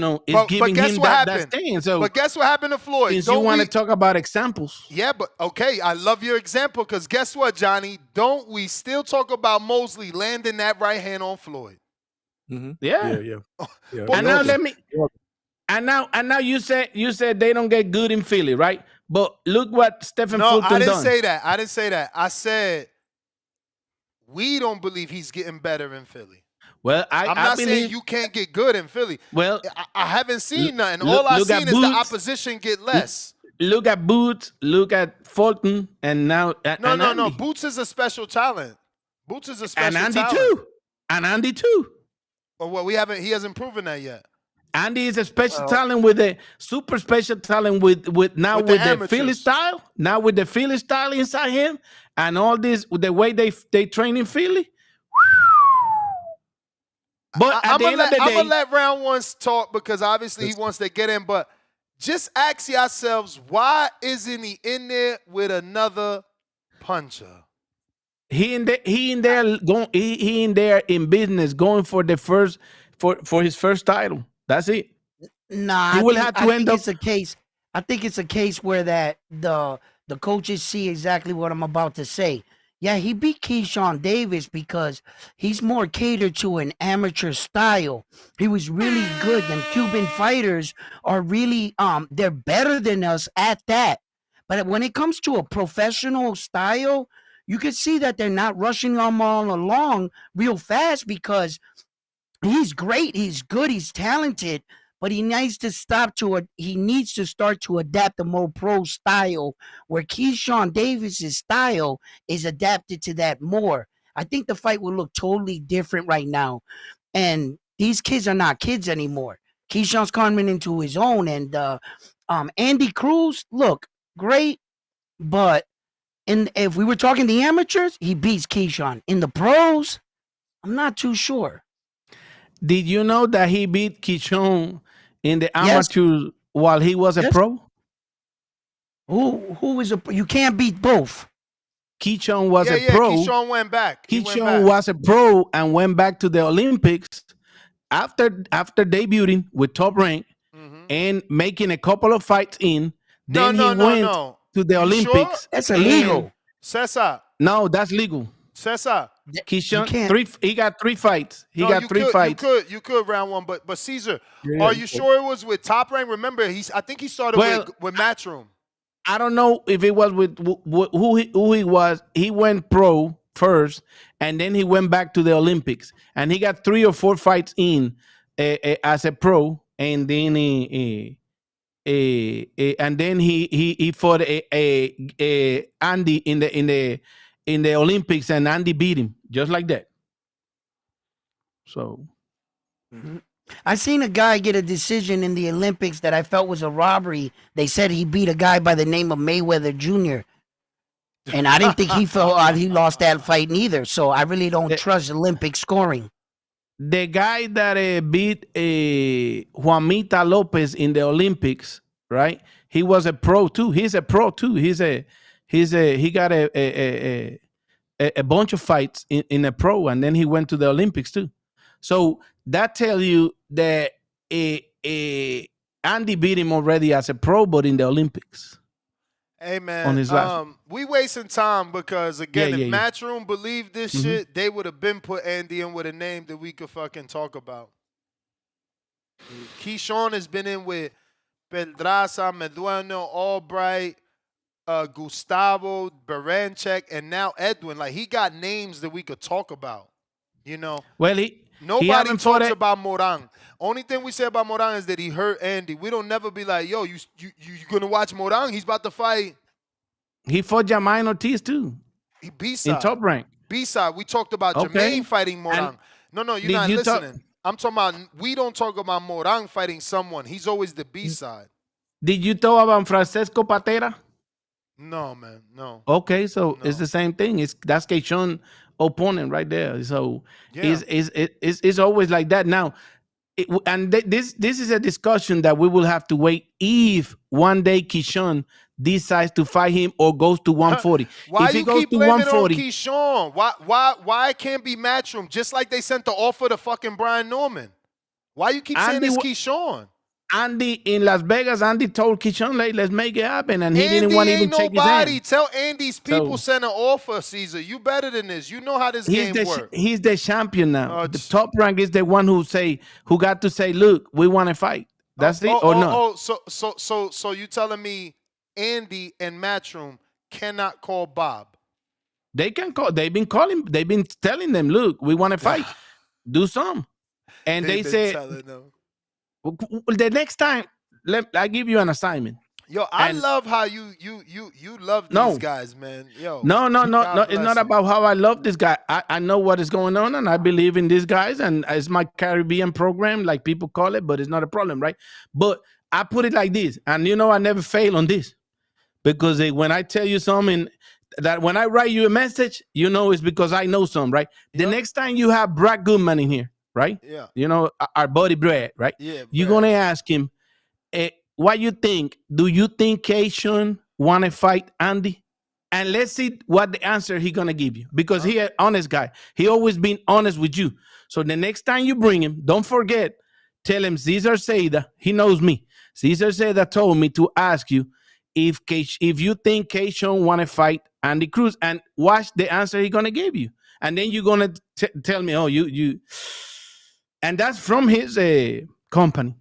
giving him that stand. So, but guess what happened to Floyd? Since you want to talk about examples. Yeah, but okay, I love your example because guess what, Johnny? Don't we still talk about Mosley landing that right hand on Floyd? Mm-hmm. Yeah. And now And now you said they don't get good in Philly, right? But look what Stephen Fulton done. I didn't say that. I said we don't believe he's getting better in Philly. Well, I'm not saying you can't get good in Philly. Well, I haven't seen nothing. All I've seen is the opposition get less. Look at Boots. Look at Fulton, and now no. Boots is a special talent. Boots is a special talent. And Andy too. Or what? He hasn't proven that yet. Andy is a special talent with a super special talent with the Philly style. Now with the Philly style inside him and all this, with the way they train in Philly. But at the end of the day, I'm gonna let round one talk because obviously he wants to get in. But just ask yourselves, why isn't he in there with another puncher? He in there in business, going for the first for his first title. That's it. Nah, I think it's a case. I think it's a case where that the coaches see exactly what I'm about to say. Yeah, he beat Keyshawn Davis because he's more catered to an amateur style. He was really good. And Cuban fighters are really they're better than us at that. But when it comes to a professional style, you can see that they're not rushing him all along real fast because he's great, he's good, he's talented, but he needs to start to adapt a more pro style where Keyshawn Davis's style is adapted to that more. I think the fight will look totally different right now. And these kids are not kids anymore. Keyshawn's coming into his own. And Andy Cruz, look, great, but if we were talking the amateurs, he beats Keyshawn. In the pros, I'm not too sure. Did you know that he beat Keyshawn in the amateurs while he was a pro? Who is a pro? You can't beat both. Keyshawn was a pro. Keyshawn went back. Keyshawn was a pro and went back to the Olympics after debuting with Top Rank and making a couple of fights in. Then he went to the Olympics. Sure? That's illegal. Cesar. No, that's legal. Cesar. Keyshawn, he got 3 fights. He No, got 3 fights. You could round one, but Caesar, Yeah, are you sure it was with Top Rank? Remember, I think he started with Matchroom. I don't know if it was with who he was. He went pro first, and then he went back to the Olympics, and he got 3 or 4 fights in as a pro, and then he fought Andy in the Olympics, and Andy beat him just like that. So. I seen a guy get a decision in the Olympics that I felt was a robbery. They said he beat a guy by the name of Mayweather Jr. And I didn't think he felt he lost that fight neither. So I really don't trust Olympic scoring. The guy that beat Juanita Lopez in the Olympics, right? He was a pro too. He's a pro too. He got a bunch of fights in a pro, and then he went to the Olympics too. So that tells you that Andy beat him already as a pro, but in the Olympics. Hey man, we wasting time because again, if Matchroom believed this shit, they would have been put Andy in with a name that we could fucking talk about. Keyshawn has been in with Pedraza, Meduano, Albright, Gustavo, Baranchek, and now Edwin. Like, he got names that we could talk about. You know. Well, nobody talks about Moran. Only thing we say about Moran is that he hurt Andy. We don't never be like, yo, you gonna watch Moran? He's about to fight. He fought Jermaine Ortiz too. He B-side. In Top Rank. B-side. We talked about Jermaine fighting Moran. No, you're not listening. I'm talking about, we don't talk about Moran fighting someone. He's always the B-side. Did you talk about Francesco Patera? No, man, no. Okay, so it's the same thing. That's Keyshawn opponent right there. So it's always like that. Now, this is a discussion that we will have to wait if one day Keyshawn decides to fight him or goes to 140. Why if you keep blaming it on Keyshawn? Why it can't be Matchroom? Just like they sent the offer to fucking Brian Norman. Why you keep saying it's Keyshawn? Andy in Las Vegas, Andy told Keyshawn, like, let's make it happen, and he didn't want to even shake his hand. Tell Andy's people send an offer, Caesar. You better than this. You know how this game works. He's the champion now. The Top Rank is the one who got to say, look, we want to fight. That's it, or no? So you telling me Andy and Matchroom cannot call Bob? They can call. They've been calling. They've been telling them, look, we want to fight. Do some. And they say, the next time, I give you an assignment. Yo, I love how you love these guys, man. Yo, no. It's not about how I love this guy. I know what is going on, and I believe in these guys, and it's my Caribbean program, like people call it, but it's not a problem, right? But I put it like this, and I never fail on this, because when I tell you something, that when I write you a message, it's because I know something, right? The next time you have Brad Goodman in here, right? Yeah. Our buddy Brad, right? Yeah. You're going to ask him, what you think? Do you think Keyshawn want to fight Andy? And let's see what the answer he's going to give you. Because he an honest guy. He always been honest with you. So the next time you bring him, don't forget, tell him Cesar Seda, he knows me. Cesar Seda told me to ask you if you think Keyshawn want to fight Andy Cruz, and watch the answer he's going to give you. And then you're going to tell me, oh, you. And that's from his company.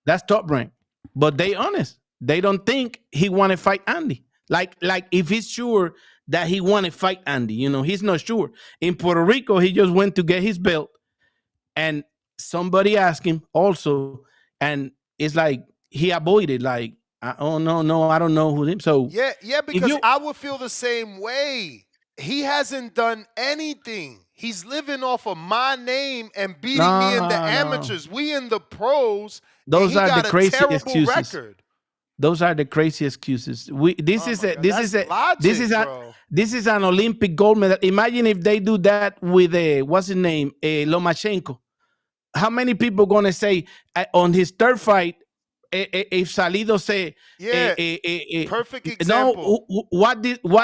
That's Top Rank. But they honest. They don't think he want to fight Andy. Like if he's sure that he want to fight Andy, he's not sure. In Puerto Rico, he just went to get his belt, and somebody asked him also, and it's like he avoided, like, oh no, I don't know who him. So yeah, because I would feel the same way. He hasn't done anything. He's living off of my name and beating me in the amateurs. We in the pros. Those are the crazy excuses. Record. Those are the crazy excuses. This is an Olympic gold medal. Imagine if they do that with what's his name, Lomachenko. How many people gonna say on his third fight? If Salido say, perfect example. No, what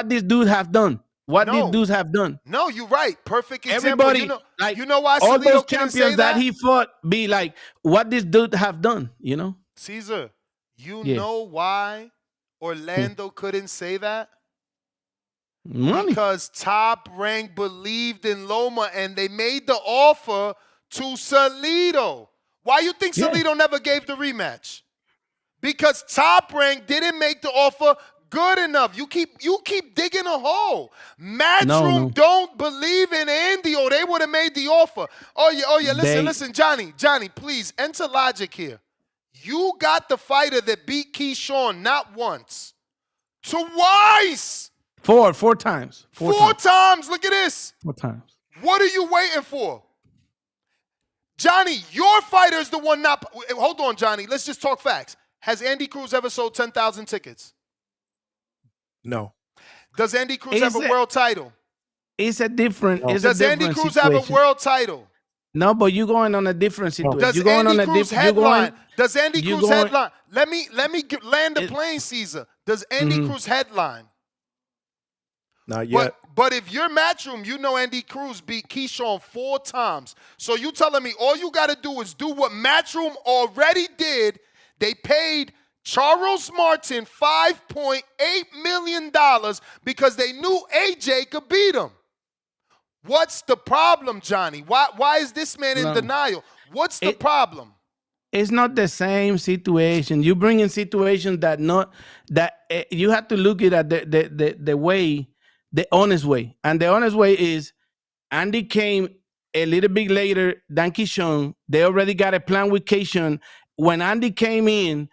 this dude have done? These dudes have done? No, you're right. Perfect example. Everybody, you know why all Salido those can't champions say that he fought be like, what this dude have done? Caesar, know why Orlando couldn't say that? Money. Because Top Rank believed in Loma and they made the offer to Salido. Why you think Salido never gave the rematch? Because Top Rank didn't make the offer good enough. You keep digging a hole. Matchroom don't believe in Andy, or they would have made the offer. Oh yeah. Listen, Johnny, please enter logic here. You got the fighter that beat Keyshawn not once, twice. Four times. Four times. Look at this. 4 times. What are you waiting for? Johnny, your fighter is the one not. Hold on, Johnny. Let's just talk facts. Has Andy Cruz ever sold 10,000 tickets? No. Does Andy Cruz have a world title? It's a different. No. Does Andy Cruz have a world title? No, but you're going on a different situation. Does you're going Andy on Cruz headline? Does Andy Cruz headline? Let me land the plane, Caesar. Does Andy Cruz headline? Not yet. But if you're Matchroom, you know Andy Cruz beat Keyshawn 4 times. So you telling me all you got to do is do what Matchroom already did. They paid Charles Martin $5.8 million because they knew AJ could beat him. What's the problem, Johnny? Why is this man in denial? What's the problem? It's not the same situation. You bring in situations that you have to look at the way, the honest way. And the honest way is Andy came a little bit later than Keyshawn. They already got a plan with Keyshawn. When Andy came in,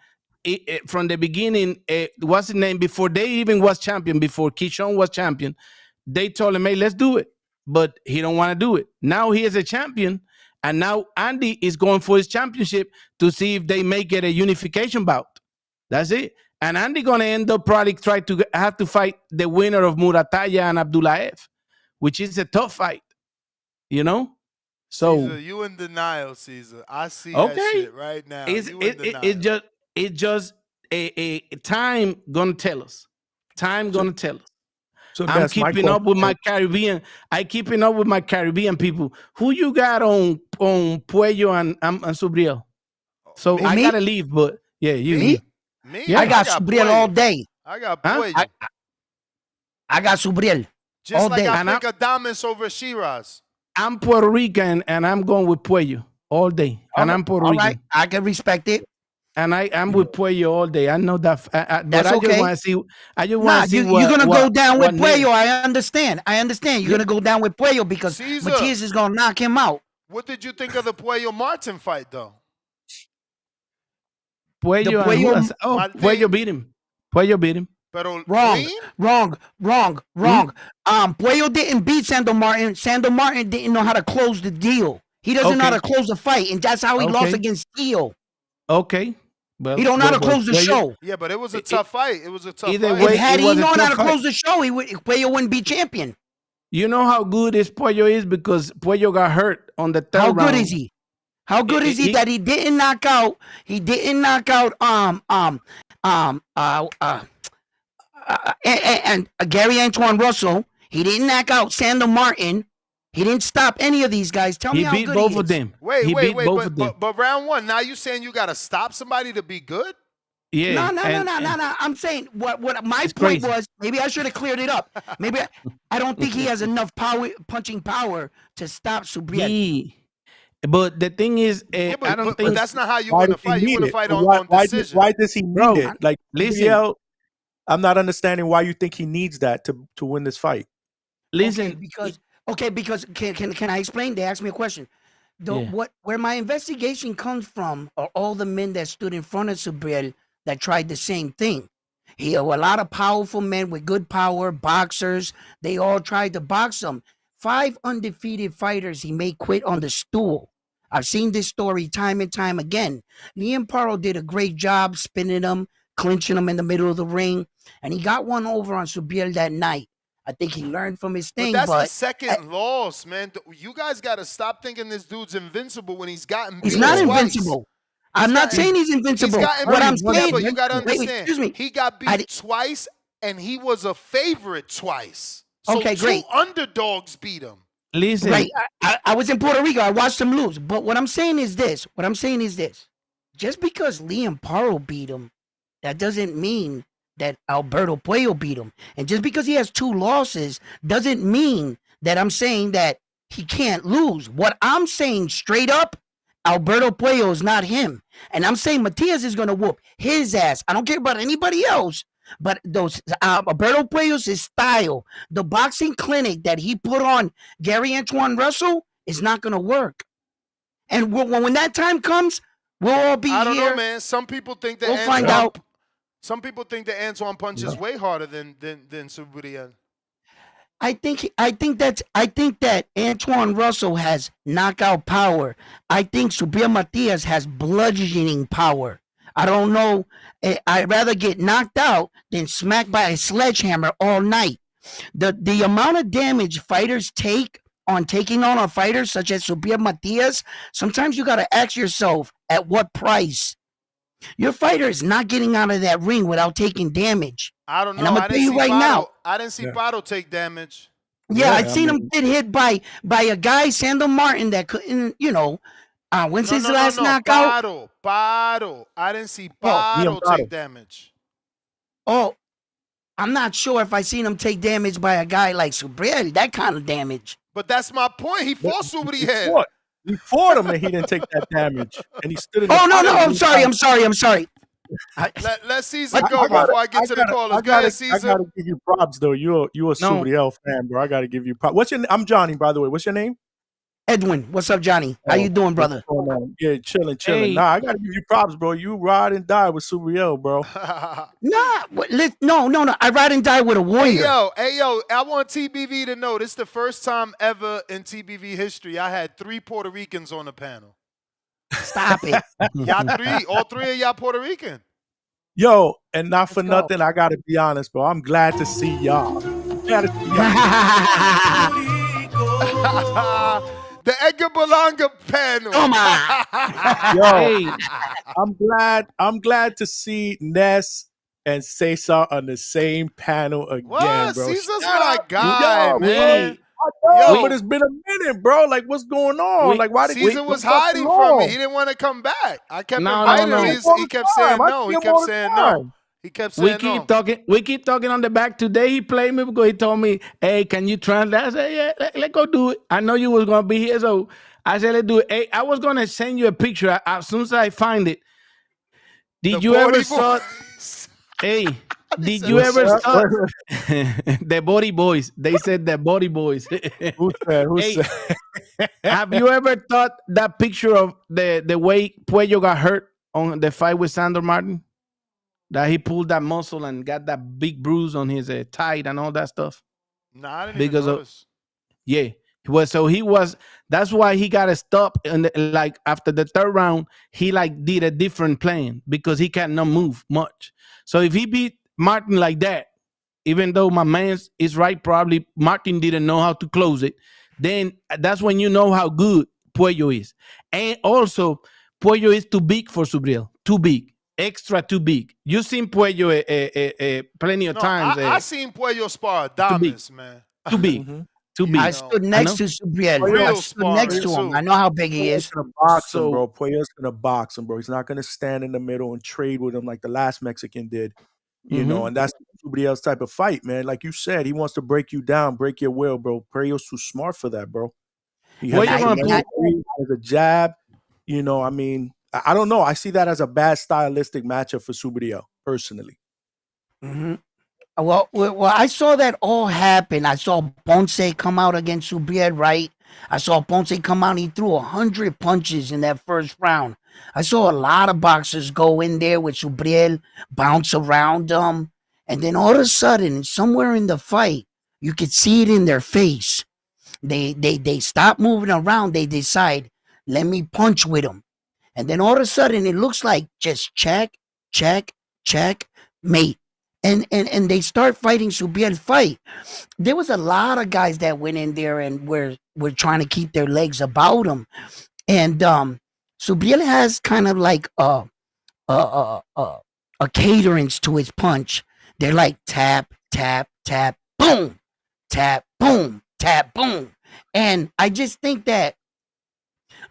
from the beginning, what's his name? Before they even was champion, before Keyshawn was champion, they told him, hey, let's do it. But he don't want to do it. Now he is a champion, and now Andy is going for his championship to see if they make it a unification bout. That's it. And Andy going to end up probably try to have to fight the winner of Murataya and Abdulaev, which is a tough fight, you know? So Caesar, you in denial, Caesar. I see that shit right now. It's just a time gonna tell us. Time gonna tell us. So I'm keeping up with my Caribbean. I keeping up with my Caribbean people. Who you got on Puello and Subriel? So I gotta leave, but yeah, you. Me? Yeah. I got Subriel all day. I got Puello. I got Subriel Just all like day. I pick Adames over Shiraz. I'm Puerto Rican and I'm going with Puello all day. And I'm Puerto Rican. Right. I can respect it. And I'm with Puello all day. I know that. But That's I okay. just want to see. I just want to see you're gonna go down with Puello. I understand. You're gonna go down with Puello because Caesar, Matias is gonna knock him out. What did you think of the Puello Martin fight, though? Puello beat him. Puello beat him. Pero Wrong. Puello didn't beat Sando Martin. Sando Martin didn't know how to close the deal. He doesn't know how to close the fight, and that's how he lost against Steele. Okay. Well, he don't know how to close the show. Yeah, but it was a tough fight. It was a tough either fight. way, Had it he was a known how tough to close the show, Puello wouldn't be champion. You know how good this Puello is because Puello got hurt on the third round. How good is he? How good is he that he didn't knock out? He didn't knock out and Gary Antoine Russell. He didn't knock out Sando Martin. He didn't stop any of these guys. Tell me how good he is. He beat both of them. Wait. But round one, now you saying you got to stop somebody to be good? Yeah. No. I'm saying what my point was. Maybe I should have cleared it up. Maybe I don't think he has enough punching power to stop Subriel. But the thing is, I don't think. But that's not how you win a fight. You win a fight on decision. Why does he need it? Like, listen, I'm not understanding why you think he needs that to win this fight. Listen, because can I explain? They asked me a question. Where my investigation comes from are all the men that stood in front of Subriel that tried the same thing. A lot of powerful men with good power, boxers. They all tried to box him. 5 undefeated fighters he made quit on the stool. I've seen this story time and time again. Liam Paro did a great job spinning him, clinching him in the middle of the ring, and he got one over on Subriel that night. I think he learned from his thing. But that's the second loss, man. You guys got to stop thinking this dude's invincible when he's gotten beat. He's not invincible. I'm not saying he's invincible. What I'm saying, but you got to understand. Excuse me. He got beat twice, and he was a favorite twice. So okay, great. 2 underdogs beat him. Listen. Right. I was in Puerto Rico. I watched him lose. But what I'm saying is this. Just because Liam Paro beat him, that doesn't mean that Alberto Puello beat him. And just because he has 2 losses doesn't mean that I'm saying that he can't lose. What I'm saying straight up, Alberto Puello is not him. And I'm saying Matias is going to whoop his ass. I don't care about anybody else, but those Alberto Puello's style, the boxing clinic that he put on Gary Antoine Russell is not going to work. And when that time comes, we'll all be here. I don't know, man. Some people think that we'll find out. Some people think that Antoine Punch is way harder than Subriel. I think that Antoine Russell has knockout power. I think Subriel Matias has bludgeoning power. I don't know. I'd rather get knocked out than smacked by a sledgehammer all night. The amount of damage fighters take on taking on a fighter such as Subriel Matias, sometimes you got to ask yourself, at what price? Your fighter is not getting out of that ring without taking damage. I don't know. And I'm gonna tell you right now. I didn't see Pato take damage. Yeah, I've seen him get hit by a guy, Sandor Martin, that couldn't, when's his last knockout? Pato. I didn't see Pato take damage. Oh, I'm not sure if I seen him take damage by a guy like Subriel, that kind of damage. But that's my point. He fought Subriel. He fought him and he didn't take that damage. And he stood in the no, I'm sorry. Let Caesar go before I get to the callers. Go ahead, Caesar. I gotta give you props though. You're a Subriel fan, bro. I gotta give you props. What's your name? I'm Johnny, by the way. What's your name? Edwin. What's up, Johnny? How you doing, brother? Yeah, chilling. Hey. Nah, I gotta give you props, bro. You ride and die with Subriel, bro. No. I ride and die with a warrior. Hey, yo, I want TBV to know this is the first time ever in TBV history I had 3 Puerto Ricans on the panel. Stop it. All 3 of y'all Puerto Rican. Yo, and not for nothing, I gotta be honest, bro. I'm glad to see y'all. The Edgar Berlanga panel. Come on. Yo, I'm glad to see Ness and Cesar on the same panel again, bro. Caesar's my guy, man. But it's been a minute, bro. Like, what's going on? Why did Caesar was hiding from me? He didn't want to come back. I kept inviting him. He kept saying no. He kept saying no. We keep talking on the back. Today he played me because he told me, "Hey, can you translate?" I said, "Yeah, let's go do it." I know you was gonna be here, so I said, "Let's do it." Hey, I was gonna send you a picture as soon as I find it. Did you ever saw? Hey. Did you ever saw the Body Boys? They said the Body Boys. Who said? Have you ever thought that picture of the way Puello got hurt on the fight with Sandor Martin? That he pulled that muscle and got that big bruise on his thigh and all that stuff? Nah, I didn't even notice. Yeah. That's why he got to stop. And after the 3rd round, he did a different plan because he cannot move much. So if he beat Martin like that, even though my man is right, probably Martin didn't know how to close it, then that's when you know how good Puello is. And also, Puello is too big for Subriel. Too big. Extra too big. You've seen Puello plenty of times. I seen Puello spar Damas, man. Too big. Too big. I stood next to Subriel. I stood next to him. I know how big he is. Puello's gonna box him, bro. He's not gonna stand in the middle and trade with him like the last Mexican did. You know, and that's Subriel's type of fight, man. Like you said, he wants to break you down, break your will, bro. Puello's too smart for that, bro. He has a jab. You know, I mean, I don't know. I see that as a bad stylistic matchup for Subriel, personally. Mm-hmm. Well, I saw that all happen. I saw Ponce come out against Subriel, right? I saw Ponce come out. He threw 100 punches in that first round. I saw a lot of boxers go in there with Subriel, bounce around them. And then all of a sudden, somewhere in the fight, you could see it in their face. They stop moving around. They decide, let me punch with him. And then all of a sudden, it looks like just check, mate. And they start fighting Subriel fight. There was a lot of guys that went in there and were trying to keep their legs about him. And Subriel has kind of like a caderance to his punch. They're like tap, tap, tap, boom, tap, boom, tap, boom. And I just think that,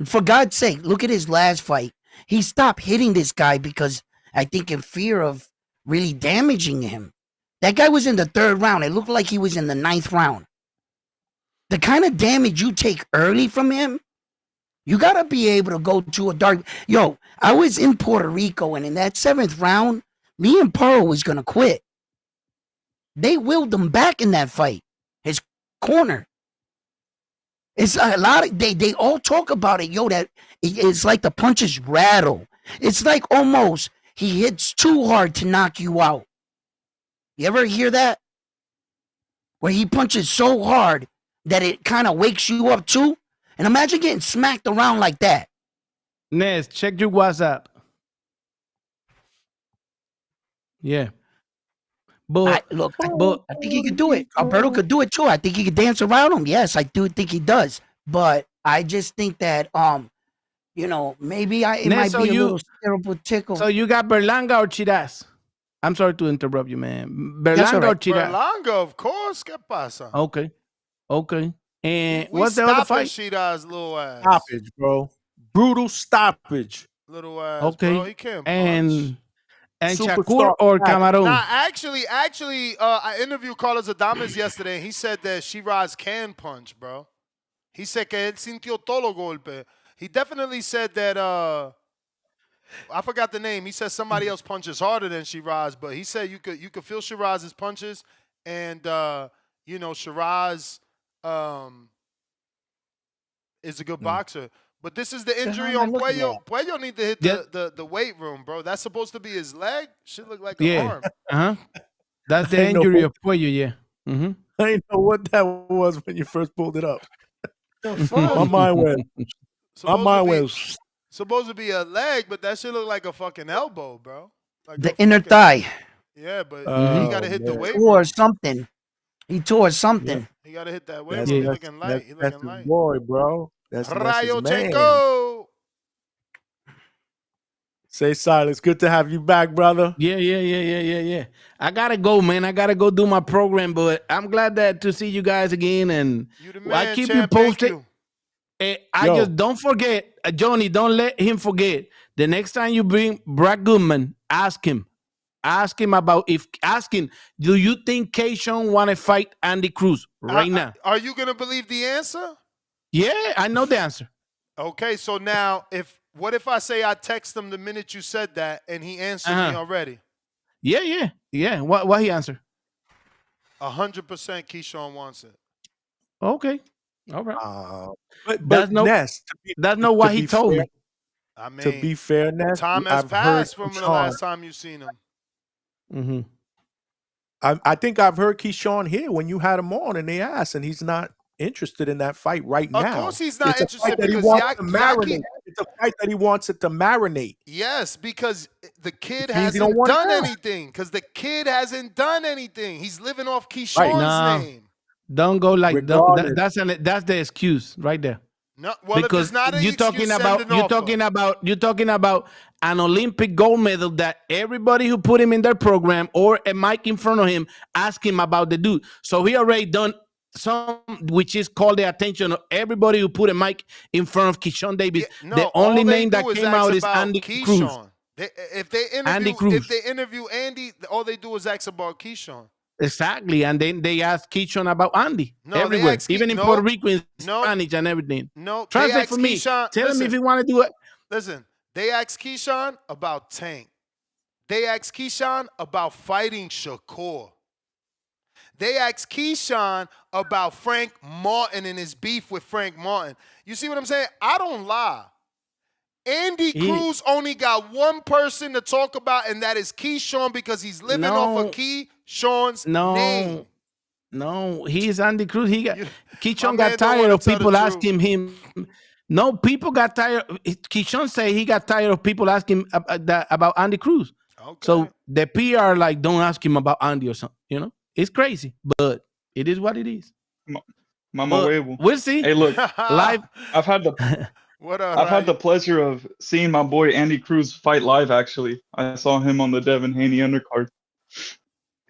for God's sake, look at his last fight. He stopped hitting this guy because I think in fear of really damaging him. That guy was in the 3rd round. It looked like he was in the 9th round. The kind of damage you take early from him, you got to be able to go to a dark. Yo, I was in Puerto Rico, and in that 7th round, Liam Pearl was going to quit. They willed him back in that fight. His corner. It's a lot of, they all talk about it, yo, that it's like the punches rattle. It's like almost he hits too hard to knock you out. You ever hear that? Where he punches so hard that it kind of wakes you up too? And imagine getting smacked around like that. Nez, check your WhatsApp. Yeah. But I think he could do it. Alberto could do it too. I think he could dance around him. Yes, I do think he does. But I just think that maybe it might be a little terrible tickle. So you got Berlanga or Chiras? I'm sorry to interrupt you, man. Berlanga or Chiras? Berlanga, of course. ¿Qué pasa? Okay. And We what's the other fight? Shiraz little ass. Stoppage, bro. Brutal stoppage. Little ass, Okay. bro. He can't punch. And Shakur or Camarón? Nah, actually, I interviewed Carlos Adames yesterday, and he said that Shiraz can punch, bro. He said que él sintió todo los golpes. He definitely said that, I forgot the name. He said somebody else punches harder than Shiraz, but he said you could feel Shiraz's punches, and, Shiraz is a good boxer. But this is the injury on Puello. Puello need to hit the weight room, bro. That's supposed to be his leg. Should look like an arm. That's the injury of Puello, yeah. I didn't know what that was when you first pulled it up. My mind went. Supposed to be a leg, but that should look like a fucking elbow, bro. Like the inner thigh. Yeah, but he got to hit the weight room. Or something. He tore something. Yeah. He got to hit that weight room. He's looking light. He's looking light. Boy, bro. That's Rayo his man. Checo. Say Silas, good to have you back, brother. Yeah. I gotta go, man. I gotta go do my program, but I'm glad to see you guys again, and I keep you posted. Just don't forget, Johnny. Don't let him forget. The next time you bring Brad Goodman, ask him about do you think Keishon want to fight Andy Cruz right now? Are you gonna believe the answer? Yeah, I know the answer. Okay, so now what if I say I text him the minute you said that and he answered me already? Yeah. What he answered? 100% Keishon wants it. Okay, all right. But that's not what he told me. I mean, to be fair, Ness, time has passed from the last time you seen him. Mm-hmm. I think I've heard Keishon here when you had him on, and they asked, and he's not interested in that fight right now. Of course he's not interested because it's a fight that he wants it to marinate. Yes, because the kid hasn't done anything. He's living off Keishon's name. Don't go like that. That's the excuse right there. No, well, because you're talking about an Olympic gold medal that everybody who put him in their program or a mic in front of him ask him about the dude. So he already done some, which is called the attention of everybody who put a mic in front of Keishon Davis. Yeah, the only name that came out is Andy Cruz. If they interview Andy, all they do is ask about Keishon. Exactly, and then they ask Keishon about Andy everywhere, even in Puerto Rico, in Spanish and everything. No, translate for me. Tell him if you want to do it. Listen, they ask Keishon about Tank. They ask Keishon about fighting Shakur. They ask Keishon about Frank Martin and his beef with Frank Martin. You see what I'm saying? I don't lie. Andy Cruz only got one person to talk about, and that is Keishon, because he's living off of Keishon's name. No, he's Andy Cruz. Keishon got tired of people asking him. No, people got tired. Keishon say he got tired of people asking about Andy Cruz. Okay. So the PR don't ask him about Andy or something. You know, it's crazy, but it is what it is. Mama huevo. We'll see. Hey, look, live. I've had the pleasure of seeing my boy Andy Cruz fight live. Actually, I saw him on the Devin Haney undercard.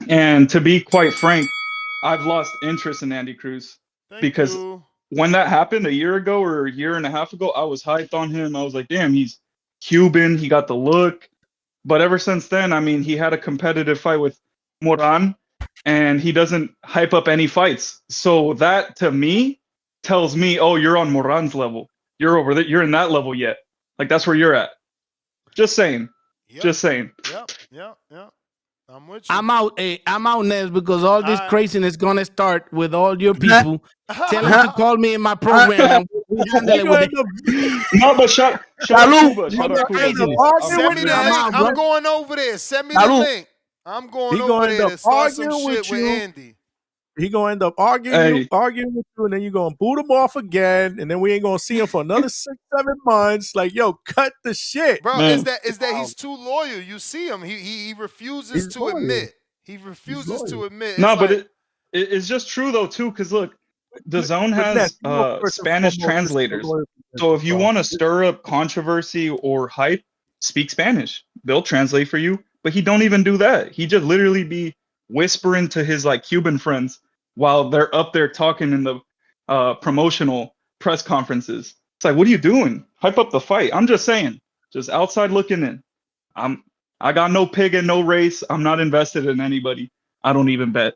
And to be quite frank, I've lost interest in Andy Cruz because when that happened a year ago or a year and a half ago, I was hyped on him. I was like, damn, he's Cuban. He got the look. But ever since then, I mean, he had a competitive fight with Moran, and he doesn't hype up any fights. So that to me tells me, oh, you're on Moran's level. You're over there. You're in that level yet. Like that's where you're at. Just saying. Yep. Just saying. Yep. I'm with you. I'm out, Nez, because all this craziness gonna start with all your people. Tell them to call me in my program and we'll handle it with it. No, but shout out Cuba. Shout out Cuba. Send me the link. I'm going over there. Send me the link. I'm going over there to start some shit with Andy. He gonna end up arguing with you, and then you're gonna boot him off again, and then we ain't gonna see him for another 6-7 months. Like, yo, cut the shit, bro. Is that he's too loyal? You see him. He refuses to admit. He refuses to admit. No, but it's just true though too, because look, the Zone has Spanish translators. So if you want to stir up controversy or hype, speak Spanish. They'll translate for you. But he don't even do that. He just literally be whispering to his like Cuban friends while they're up there talking in the promotional press conferences. It's like, what are you doing? Hype up the fight. I'm just saying, just outside looking in. I got no pig in no race. I'm not invested in anybody. I don't even bet.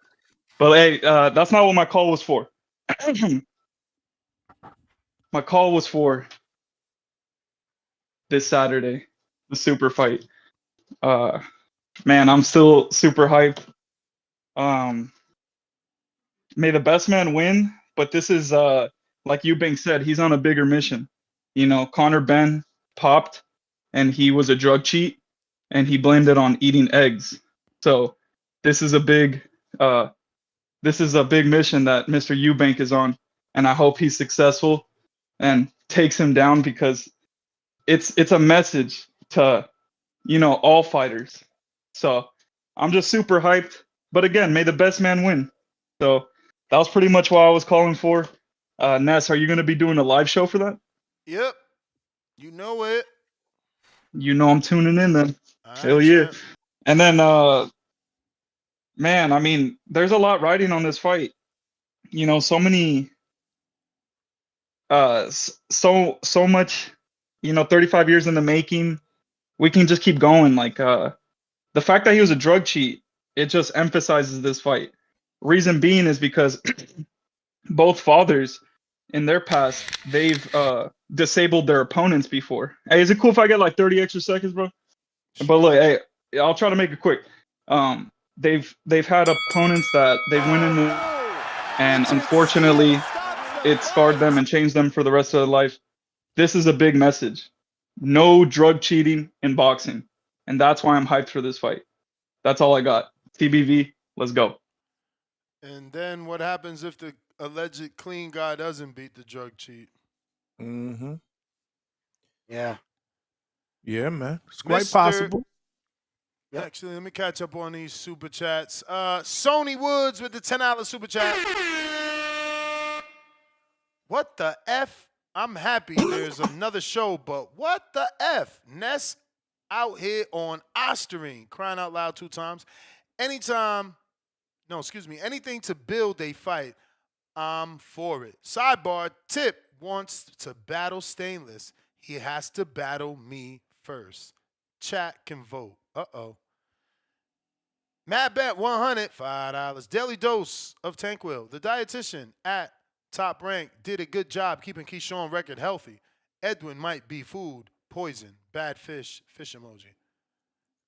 But hey, that's not what my call was for. My call was for this Saturday, the super fight. Man, I'm still super hyped. May the best man win, but this is like Eubank said, he's on a bigger mission. You know, Conor Benn popped and he was a drug cheat and he blamed it on eating eggs. So this is a big mission that Mr. Eubank is on, and I hope he's successful and takes him down, because it's a message to, you know, all fighters. So I'm just super hyped. But again, may the best man win. So that was pretty much what I was calling for. Ness, are you going to be doing a live show for that? Yep. You know it. You know I'm tuning in then. Hell yeah. And then, man, I mean, there's a lot riding on this fight. You know, so many, so much, you know, 35 years in the making. We can just keep going. Like, the fact that he was a drug cheat, it just emphasizes this fight. Reason being is because both fathers in their past, they've disabled their opponents before. Hey, is it cool if I get like 30 extra seconds, bro? But look, hey, I'll try to make it quick. They've had opponents that they've went in with, and unfortunately, it scarred them and changed them for the rest of their life. This is a big message. No drug cheating in boxing. And that's why I'm hyped for this fight. That's all I got. TBV, let's go. And then what happens if the alleged clean guy doesn't beat the drug cheat? Mm-hmm. Yeah. Yeah, man. It's quite possible. Actually, let me catch up on these super chats. Sony Woods with the $10 super chat. What the F? I'm happy there's another show, but what the F? Ness out here on Osterine, crying out loud 2 times. Anything to build a fight, I'm for it. Sidebar, Tip wants to battle Stainless. He has to battle me first. Chat can vote. Uh-oh. Matt Bet 100, $5. Daily Dose of Tanquil. The dietitian at Top Rank did a good job keeping Keyshawn record healthy. Edwin might be food, poison, bad fish emoji.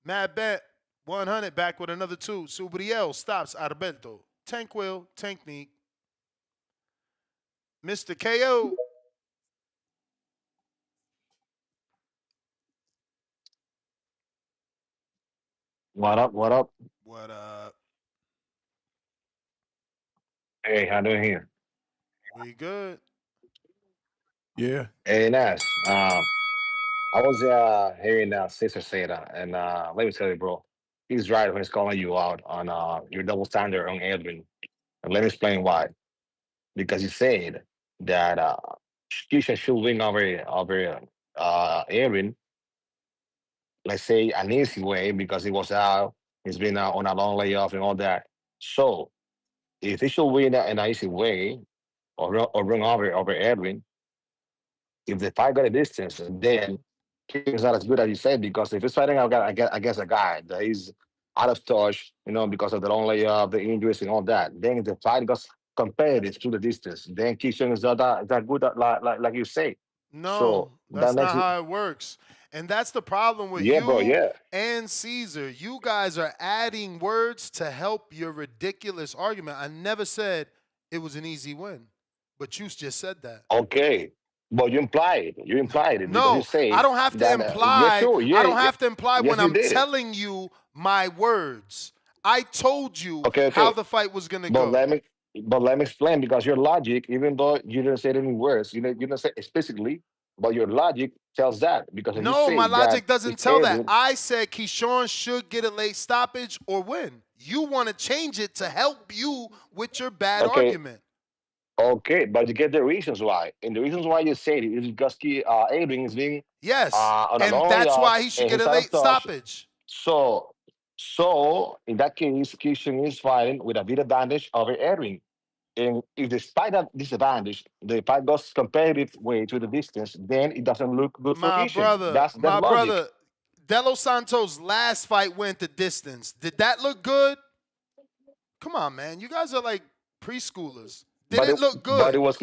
Mad Bet 100 back with another 2. Subriel stops Alberto. Tanquil, Tanknique. Mr. KO. What up? What up? What up? Hey, how doing here? We good. Yeah. Hey, Nash. I was hearing Caesar say that, and let me tell you, bro, he's right when he's calling you out on your double standard on Edwin. And let me explain why. Because he said that Keisha should win over Edwin, let's say an easy way, because he was out, he's been on a long layoff and all that. So if he should win in an easy way, or run over Edwin, if the fight got a distance, then Keishawn's not as good as you said, because if he's fighting against a guy that is out of touch, because of the long layup, the injuries and all that, then the fight goes competitive to the distance. Then Keyshawn is not that good, like you say. No, So that that's makes not it. how it works. And that's the problem with Yeah, bro. you Yeah. and Caesar. You guys are adding words to help your ridiculous argument. I never said it was an easy win, but you just said that. Okay. But you implied it. You implied it because you No, I say don't have to that. Yes, imply. sure. I Yeah, don't yeah. have to imply Yes, when you I'm did. telling you my words. I told you Okay, how okay. the fight was gonna But go. let me explain, because your logic, even though you didn't say it in words, you didn't say explicitly, but your logic tells that, because if you No, my say that logic doesn't it's tell that. Edwin, I said Keyshawn should get a late stoppage or win. You want to change it to help you with your bad okay, argument. okay, but you get the reasons why, and the reasons why you say it is because Edwin is being Yes, on a and long that's layup why he should and get he's a out of late touch. stoppage. So, in that case, Keishan is fighting with a bit advantage over Edwin. And if despite that disadvantage, the fight goes competitive way to the distance, then it doesn't look good for My Kishan. brother, That's that logic. De Los Santos' last fight went the distance. Did that look good? Come on, man. You guys are like preschoolers. Did But it look but good? it was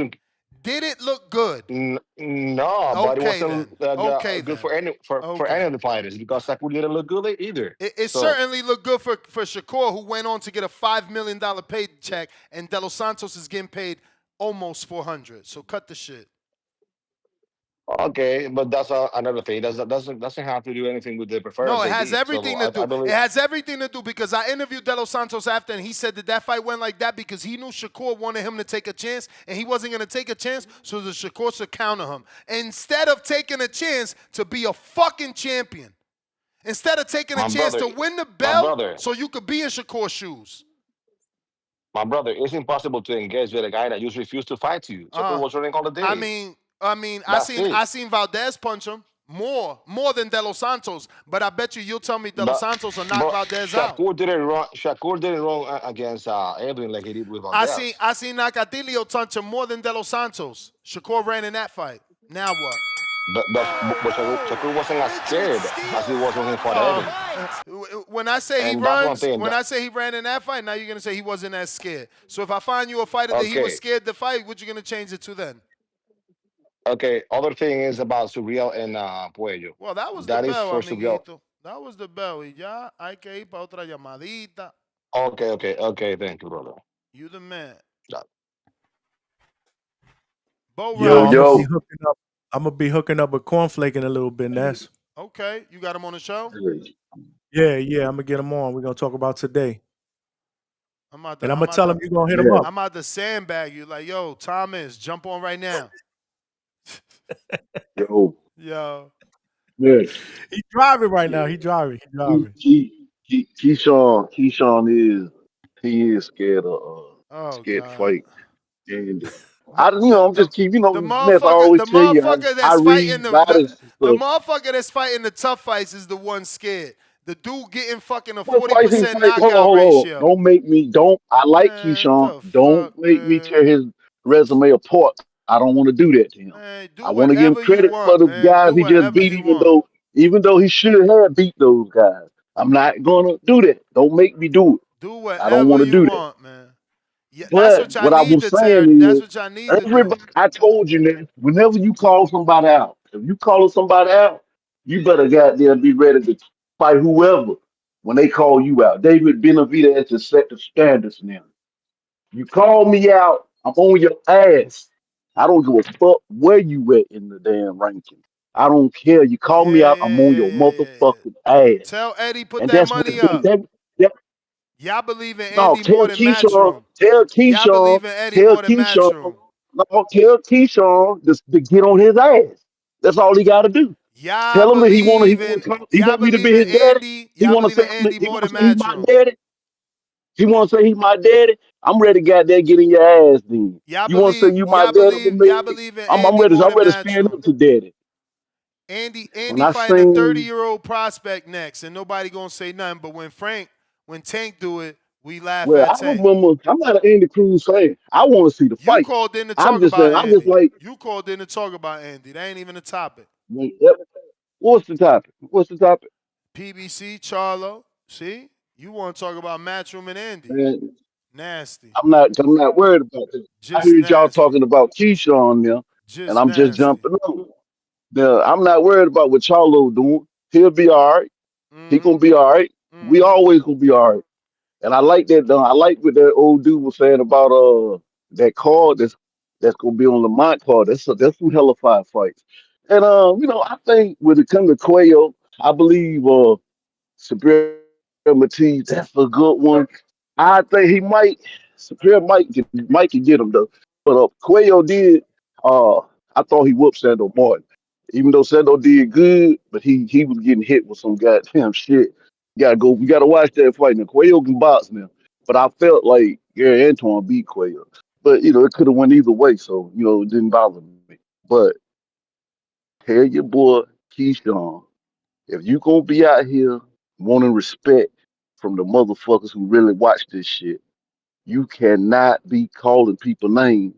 Did it look good? no, but it Okay then. wasn't Okay good then. for any Okay. of the fighters, because Sakur didn't look good either. It So certainly looked good for Shakur, who went on to get a $5 million paycheck, and De Los Santos is getting paid almost $400. So cut the shit. okay, but that's another thing. Doesn't have to do anything with the No, preference it they has did. So everything to I do. It believe. has everything to do because I interviewed De Los Santos after, and he said that fight went like that because he knew Shakur wanted him to take a chance, and he wasn't going to take a chance, so the Shakur should counter him. Instead of taking a chance to be a fucking champion, instead of taking a chance to win the belt so you could be in Shakur's shoes. My brother, it's impossible to engage with a guy that just refused to fight you. Shakur was running all the day. I seen Valdez punch him more than De Los Santos, but I bet you'll tell me De Los Santos will knock Valdez out. Shakur didn't run against Edwin like he did with Valdez. I seen Nakatilio punch him more than De Los Santos. Shakur ran in that fight. Now what? But Shakur wasn't as scared as he was when he fought Edwin. When I say he ran in that fight, now you're gonna say he wasn't as scared. So if I find you a fighter that he was scared to fight, what you gonna change it to then? Okay, other thing is about Surreal and Puello. Well, that was the bell, amiguito. That was the bell. Y ya hay que ir para otra llamadita. Okay, thank you, brother. You the man. Yeah. Yo, I'm gonna be hooking up a cornflake in a little bit, Ness. Okay, you got him on the show? Yeah, I'm gonna get him on. We're gonna talk about today. I'm gonna tell him you're gonna hit him up. I'm about to sandbag you, like, yo, Thomas, jump on right now. Yo. Yeah. He's driving right now. He's driving. Keyshawn is scared to fight. And I'm just keep, Ness, I always tell you, I read battles. The motherfucker that's fighting the tough fights is the one scared. The dude getting fucking a 40% knockout ratio. I like Keyshawn. Don't make me tear his resume apart. I don't want to do that to him. I want to give him credit for the guys he just beat, even though he should have beat those guys. I'm not gonna do that. Don't make me do it. Do whatever I don't want to do that. Man. Yeah, but what I was saying is, everybody, I told you that whenever you call somebody out, if you calling somebody out, you better goddamn be ready to fight whoever when they call you out. David Benavidez has to set the standards now. You call me out, I'm on your ass. I don't give a fuck where you at in the damn ranking. I don't care. You call me out, I'm on your motherfucking ass. Tell Eddie put and that that's money what, up. Y'all believe in no, Andy more than Matchroom. Tell Y'all believe in Eddie more than Matchroom. Tell Keyshawn to get on his ass. That's all he got to do. Tell him that he want me to be his daddy. He want to say he's my daddy. He want to say he's my daddy. I'm ready to goddamn get in your ass then. You want to say you my daddy? I'm ready to stand up to daddy. Andy fighting a 30-year-old prospect next, and nobody gonna say nothing. But when Tank do it, we laugh at Tank. I'm not an Andy Cruz fan. I want to see the fight. You called in to talk about Andy. You called in to talk about Andy. That ain't even a topic. What's the topic? What's the topic? PBC, Charlo. See? You want to talk about Matchroom and Andy. Man, Nasty. I'm not worried about that. I Just heard y'all nasty. talking about Keyshawn there, and Just I'm just nasty. jumping on. Now, I'm not worried about what Charlo doing. He'll be all right. He gonna be all right. We always gonna be all right. And I like that. I like what that old dude was saying about that card that's gonna be on Lamont card. That's some hella fire fights. And I think when it comes to Quayo, I believe Sabir Matisse, that's a good one. I think he might Sabir might can get him though. But Quayo did. I thought he whooped Sando Martin, even though Sando did good, but he was getting hit with some goddamn shit. We gotta watch that fight now. Quayo can box now, but I felt like Gary Antoine beat Quayo. But it could have went either way, so it didn't bother me. But tell your boy Keyshawn, if you gonna be out here wanting respect from the motherfuckers who really watch this shit, you cannot be calling people names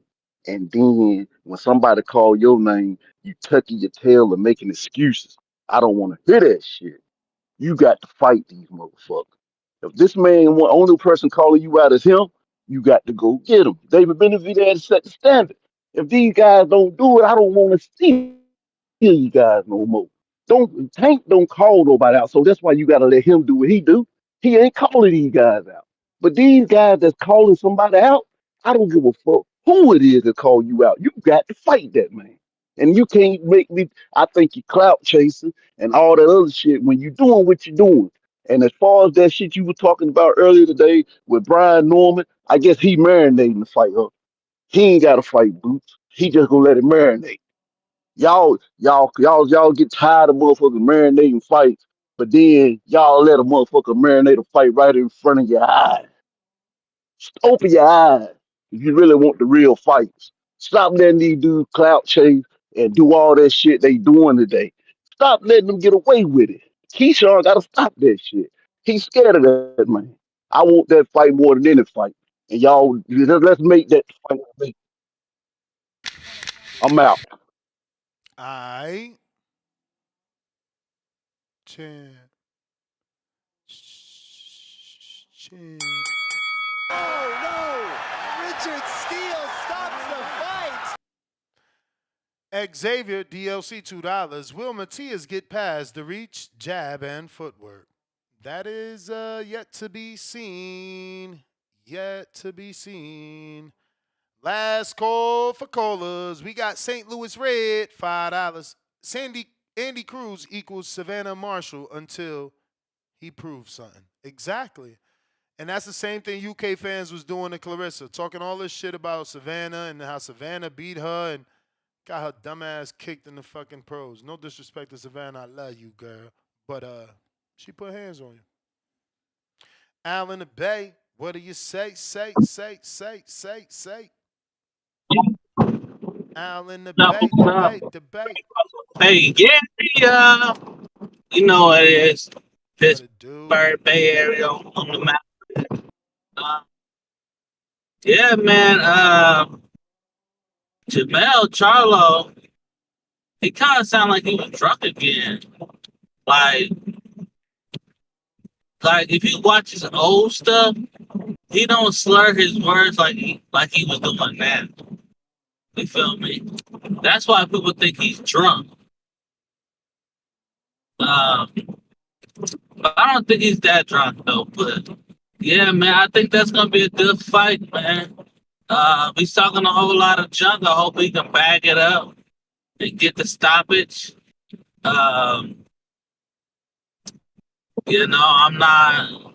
and then when somebody call your name, you tucking your tail and making excuses. I don't want to hear that shit. You got to fight these motherfuckers. If this man, only person calling you out is him, you got to go get him. David Benavidez had to set the standard. If these guys don't do it, I don't want to see you guys no more. Tank don't call nobody out, so that's why you got to let him do what he do. He ain't calling these guys out. But these guys that's calling somebody out, I don't give a fuck who it is that call you out. You got to fight that man. And you can't make me. I think you clout chasing and all that other shit when you doing what you're doing. And as far as that shit you were talking about earlier today with Brian Norman, I guess he marinating the fight up. He ain't got to fight Boots. He just gonna let it marinate. Y'all get tired of motherfuckers marinating fights, but then y'all let a motherfucker marinate a fight right in front of your eyes. Just open your eyes if you really want the real fights. Stop letting these dudes clout chase and do all that shit they doing today. Stop letting them get away with it. Keyshawn gotta stop that shit. He's scared of that man. I want that fight more than any fight. And y'all, let's make that fight. I'm out. I champ. Champ. Oh no! Richard Steele stops the fight! Xavier DLC $2. Will Matias get past the reach, jab, and footwork? That is yet to be seen. Yet to be seen. Last call for colas. We got St. Louis Red, $5. Andy Cruz equals Savannah Marshall until he proves something. Exactly. And that's the same thing UK fans was doing to Clarissa, talking all this shit about Savannah and how Savannah beat her and got her dumb ass kicked in the fucking pros. No disrespect to Savannah, I love you, girl. But she put hands on you. Al in the Bay, what do you say? Say. Al in the Bay, debate. Hey, Gary, you know what it is. Pittsburgh Bay Area on the map. Yeah, man. Jermall Charlo, he kind of sounded like he was drunk again. Like if you watch his old stuff, he don't slur his words like he was doing that. You feel me? That's why people think he's drunk. But I don't think he's that drunk though. But yeah, man, I think that's gonna be a good fight, man. He's talking a whole lot of junk. I hope he can bag it up and get the stoppage. I'm not.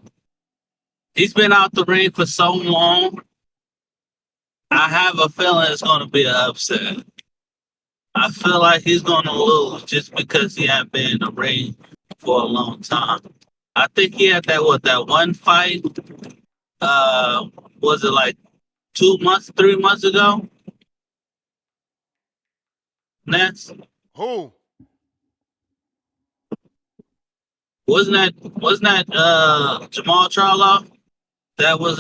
He's been out the ring for so long. I have a feeling it's going to be an upset. I feel like he's going to lose just because he hasn't been in the ring for a long time. I think he had that one fight. Was it like 3 months ago? Next. Who? Wasn't that Jermall Charlo? That was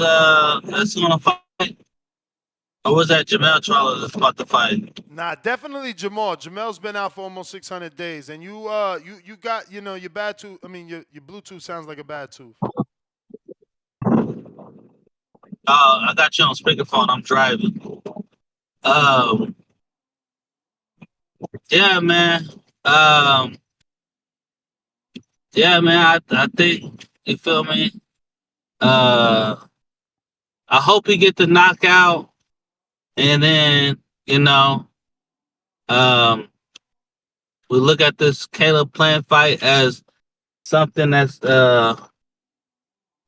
that's gonna fight. Or was that Jermall Charlo that's about to fight? Nah, definitely Jermall. Jermall's been out for almost 600 days, and you got your bad tooth. I mean your Bluetooth sounds like a bad tooth. I got you on speakerphone. I'm driving. Yeah, man. Yeah, man. I think you feel me. I hope he get the knockout, and then we look at this Caleb Plant fight as something that's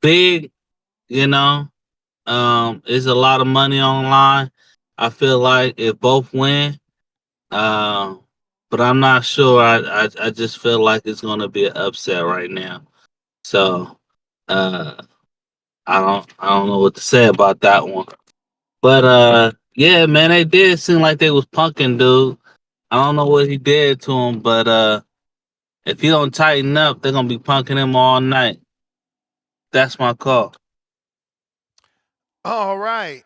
big. There's a lot of money online. I feel like if both win, but I'm not sure. I just feel like it's gonna be an upset right now. So I don't know what to say about that one. But yeah, man, they did seem like they was punking dude. I don't know what he did to him, but if he don't tighten up, they're gonna be punking him all night. That's my call. All right.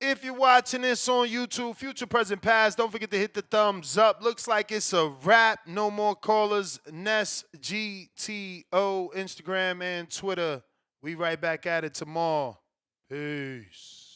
If you're watching this on YouTube, future, present, past, don't forget to hit the thumbs up. Looks like it's a wrap. No more callers. Ness GTO, Instagram and Twitter. We right back at it tomorrow. Peace.